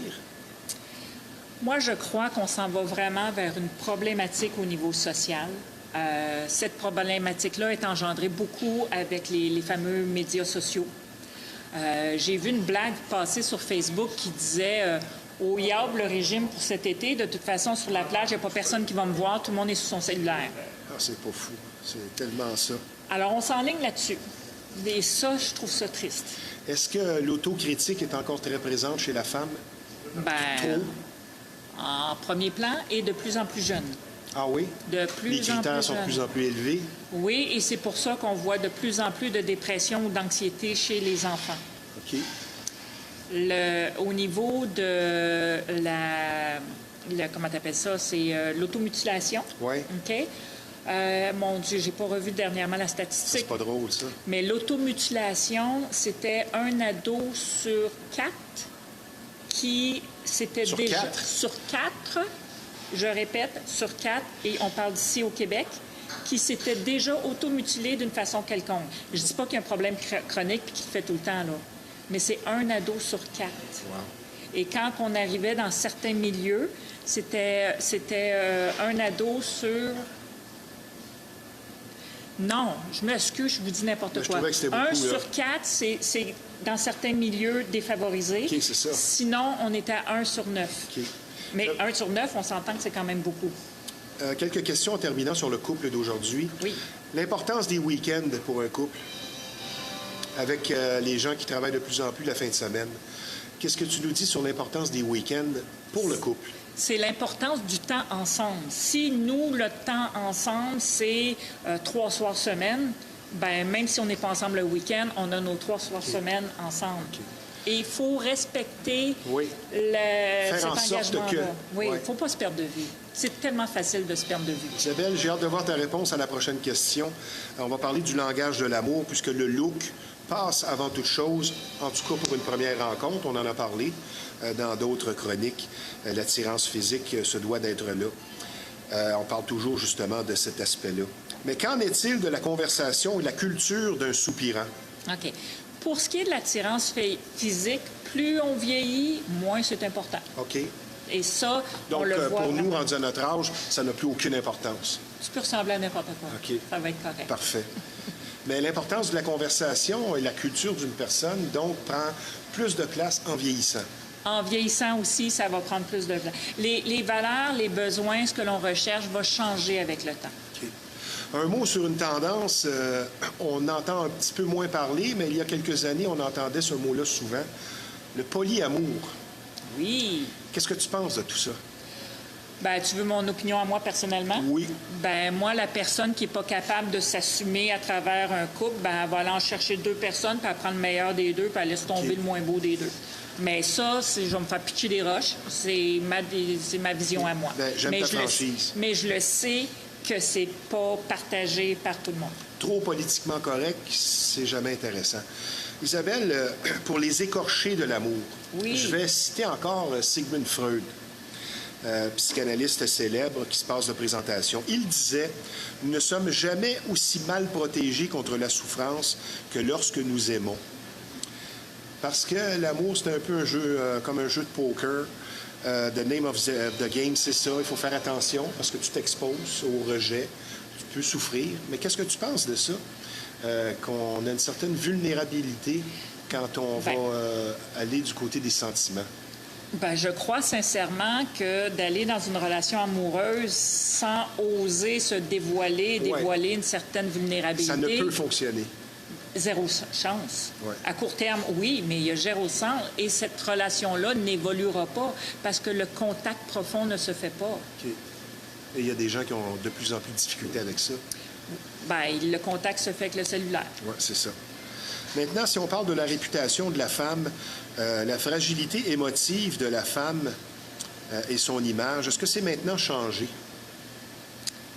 Moi, je crois qu'on s'en va vraiment vers une problématique au niveau social. Cette problématique-là est engendrée beaucoup avec les fameux médias sociaux. J'ai vu une blague passer sur Facebook qui disait au diable le régime pour cet été. De toute façon, sur la plage, il n'y a pas personne qui va me voir. Tout le monde est sur son cellulaire. Ah, c'est pas fou. C'est tellement ça. Alors, on s'enligne là-dessus. Et ça, je trouve ça triste. Est-ce que l'autocritique est encore très présente chez la femme? Ben, Trop? en premier plan et de plus en plus jeune. Ah oui? De plus Les en critères plus sont de jeune. plus en plus élevés. Oui, et c'est pour ça qu'on voit de plus en plus de dépression ou d'anxiété chez les enfants. OK. Au niveau de comment tu appelles ça? C'est l'automutilation. Oui. OK? Mon Dieu, j'ai pas revu dernièrement la statistique. C'est pas drôle, ça. Mais l'automutilation, c'était 1 ado sur 4 qui s'était Sur déjà... 4? Sur 4, je répète, sur 4, et on parle d'ici au Québec, qui s'était déjà automutilé d'une façon quelconque. Je dis pas qu'il y a un problème chronique puis qu'il le fait tout le temps, là. Mais c'est 1 ado sur 4. Wow. Et quand on arrivait dans certains milieux, c'était 1 ado sur... Non, je m'excuse, je vous dis n'importe Mais je quoi. trouvais que c'était 1 beaucoup, là. sur 4, c'est dans certains milieux défavorisés. OK, c'est ça. Sinon, on était à 1 sur 9. OK. Mais 1 sur 9, on s'entend que c'est quand même beaucoup. Quelques questions en terminant sur le couple d'aujourd'hui. Oui. L'importance des week-ends pour un couple, avec les gens qui travaillent de plus en plus la fin de semaine. Qu'est-ce que tu nous dis sur l'importance des week-ends pour le couple? C'est l'importance du temps ensemble. Si nous, le temps ensemble, c'est 3 soirs semaine, ben même si on n'est pas ensemble le week-end, on a nos 3 soirs semaine ensemble. Et il faut respecter Oui. cet en sorte engagement-là. que- Oui, il ouais. ne faut pas se perdre de vue. C'est tellement facile de se perdre de vue. Isabelle, j'ai hâte de voir ta réponse à la prochaine question. On va parler du langage de l'amour, puisque le look passe avant toute chose, en tout cas pour une première rencontre. On en a parlé dans d'autres chroniques. L'attirance physique se doit d'être là. On parle toujours justement de cet aspect-là. Mais qu'en est-il de la conversation et la culture d'un soupirant? OK. Pour ce qui est de l'attirance physique, plus on vieillit, moins c'est important. OK. Et ça, on Donc, le voit pour nous, vraiment. rendu à notre âge, ça n'a plus aucune importance. Tu peux ressembler à n'importe quoi. OK. Ça va être correct. Parfait. Mais l'importance de la conversation et la culture d'une personne, donc, prend plus de place en vieillissant. En vieillissant aussi, ça va prendre plus de place. Les valeurs, les besoins, ce que l'on recherche va changer avec le temps. OK. Un mot sur une tendance, on entend un petit peu moins parler, mais il y a quelques années, on entendait ce mot-là souvent, le polyamour. Oui. Qu'est-ce que tu penses de tout ça? Ben, tu veux mon opinion à moi personnellement? Oui. Ben, moi, la personne qui n'est pas capable de s'assumer à travers un couple, ben, elle va aller en chercher 2 personnes, puis elle prend le meilleur des 2, puis elle laisse tomber OK. le moins beau des 2. Mais ça, je vais me faire pitcher des roches. C'est ma vision à moi. Ben, j'aime ta je franchise. mais je le sais que c'est pas partagé par tout le monde. Trop politiquement correct, c'est jamais intéressant. Isabelle, pour les écorchés de l'amour, Oui. je vais citer encore Sigmund Freud, psychanalyste célèbre qui se passe de présentation. Il disait « Nous ne sommes jamais aussi mal protégés contre la souffrance que lorsque nous aimons. » Parce que l'amour, c'est un peu un jeu, comme un jeu de poker. The name of the game, c'est ça. Il faut faire attention parce que tu t'exposes au rejet. Tu peux souffrir. Mais qu'est-ce que tu penses de ça? Qu'on a une certaine vulnérabilité quand on va aller du côté des sentiments. Ben, je crois sincèrement que d'aller dans une relation amoureuse sans oser se dévoiler une certaine vulnérabilité... Ça ne peut fonctionner. Zéro chance. Ouais. À court terme, oui, mais il y a zéro sens. Et cette relation-là n'évoluera pas parce que le contact profond ne se fait pas. OK. Et il y a des gens qui ont de plus en plus de difficultés avec ça. Ben, le contact se fait avec le cellulaire. Oui, c'est ça. Maintenant, si on parle de la réputation de la femme, la fragilité émotive de la femme et son image, est-ce que c'est maintenant changé?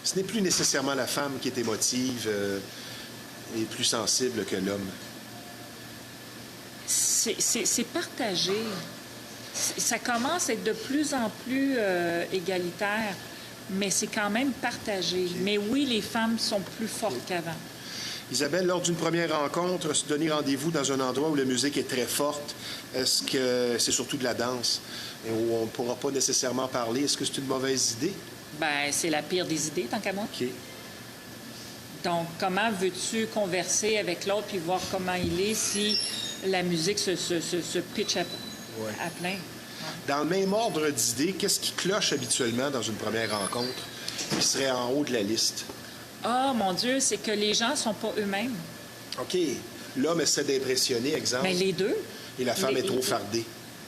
Ce n'est plus nécessairement la femme qui est émotive et plus sensible que l'homme. c'est partagé. Ça commence à être de plus en plus égalitaire, mais c'est quand même partagé. Okay. Mais oui, les femmes sont plus fortes qu'avant. Isabelle, lors d'une première rencontre, se donner rendez-vous dans un endroit où la musique est très forte, est-ce que c'est surtout de la danse et où on ne pourra pas nécessairement parler? Est-ce que c'est une mauvaise idée? Bien, c'est la pire des idées, tant qu'à moi. OK. Donc, comment veux-tu converser avec l'autre puis voir comment il est si la musique se pitch à plein? Ouais. Dans le même ordre d'idées, qu'est-ce qui cloche habituellement dans une première rencontre qui serait en haut de la liste? Ah, mon Dieu, c'est que les gens ne sont pas eux-mêmes. OK. L'homme essaie d'impressionner, exemple. Bien, les deux. Et la femme est trop fardée.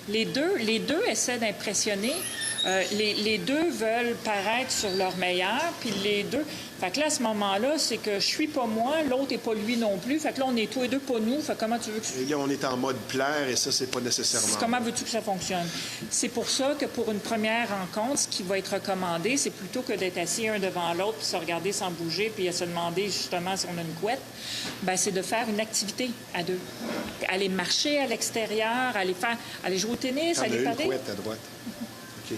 Les deux essaient d'impressionner. Les deux veulent paraître sur leur meilleur, puis les deux... Fait que là, à ce moment-là, c'est que je suis pas moi, l'autre n'est pas lui non plus. Fait que là, on est tous les deux pas nous. Fait que comment tu veux que... Et là, on est en mode plaire, et ça, c'est pas nécessairement... Comment veux-tu que ça fonctionne? C'est pour ça que pour une première rencontre, ce qui va être recommandé, c'est plutôt que d'être assis un devant l'autre, puis se regarder sans bouger, puis à se demander justement si on a une couette, bien, c'est de faire une activité à deux. Aller marcher à l'extérieur, aller jouer au tennis, aller parler. Une couette à droite. OK.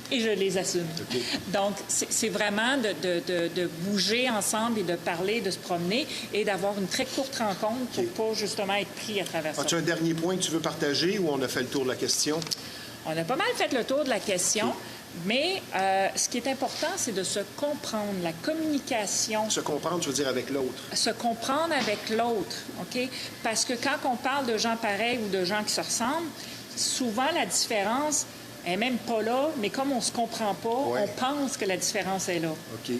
Et je les assume. Okay. Donc, c'est vraiment de bouger ensemble et de parler, de se promener et d'avoir une très courte rencontre pour pas justement être pris à travers ça. As-tu un dernier point que tu veux partager ou on a fait le tour de la question? On a pas mal fait le tour de la question. Okay. Mais ce qui est important, c'est de se comprendre, la communication. Se comprendre, tu veux dire avec l'autre? Se comprendre avec l'autre, OK? Parce que quand on parle de gens pareils ou de gens qui se ressemblent, souvent la différence n'est même pas là, mais comme on ne se comprend pas, on pense que la différence est là. OK.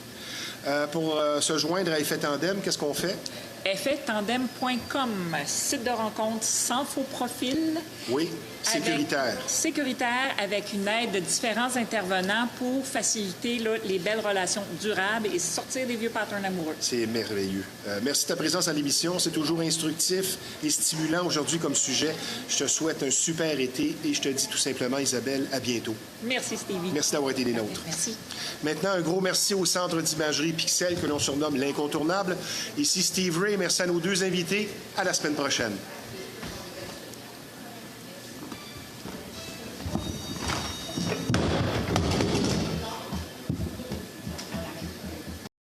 Pour se joindre à Effet Tandem, qu'est-ce qu'on fait? EffetTandem.com, site de rencontre sans faux profil. Oui, sécuritaire. Sécuritaire, avec une aide de différents intervenants pour faciliter là, les belles relations durables et sortir des vieux patterns amoureux. C'est merveilleux. Merci de ta présence à l'émission. C'est toujours instructif et stimulant aujourd'hui comme sujet. Je te souhaite un super été et je te dis tout simplement, Isabelle, à bientôt. Merci, Stevie. Merci d'avoir été des nôtres. Merci. Maintenant, un gros merci au Centre d'imagerie Pixel que l'on surnomme l'Incontournable. Ici Steve Ray. Merci à nos deux invités. À la semaine prochaine.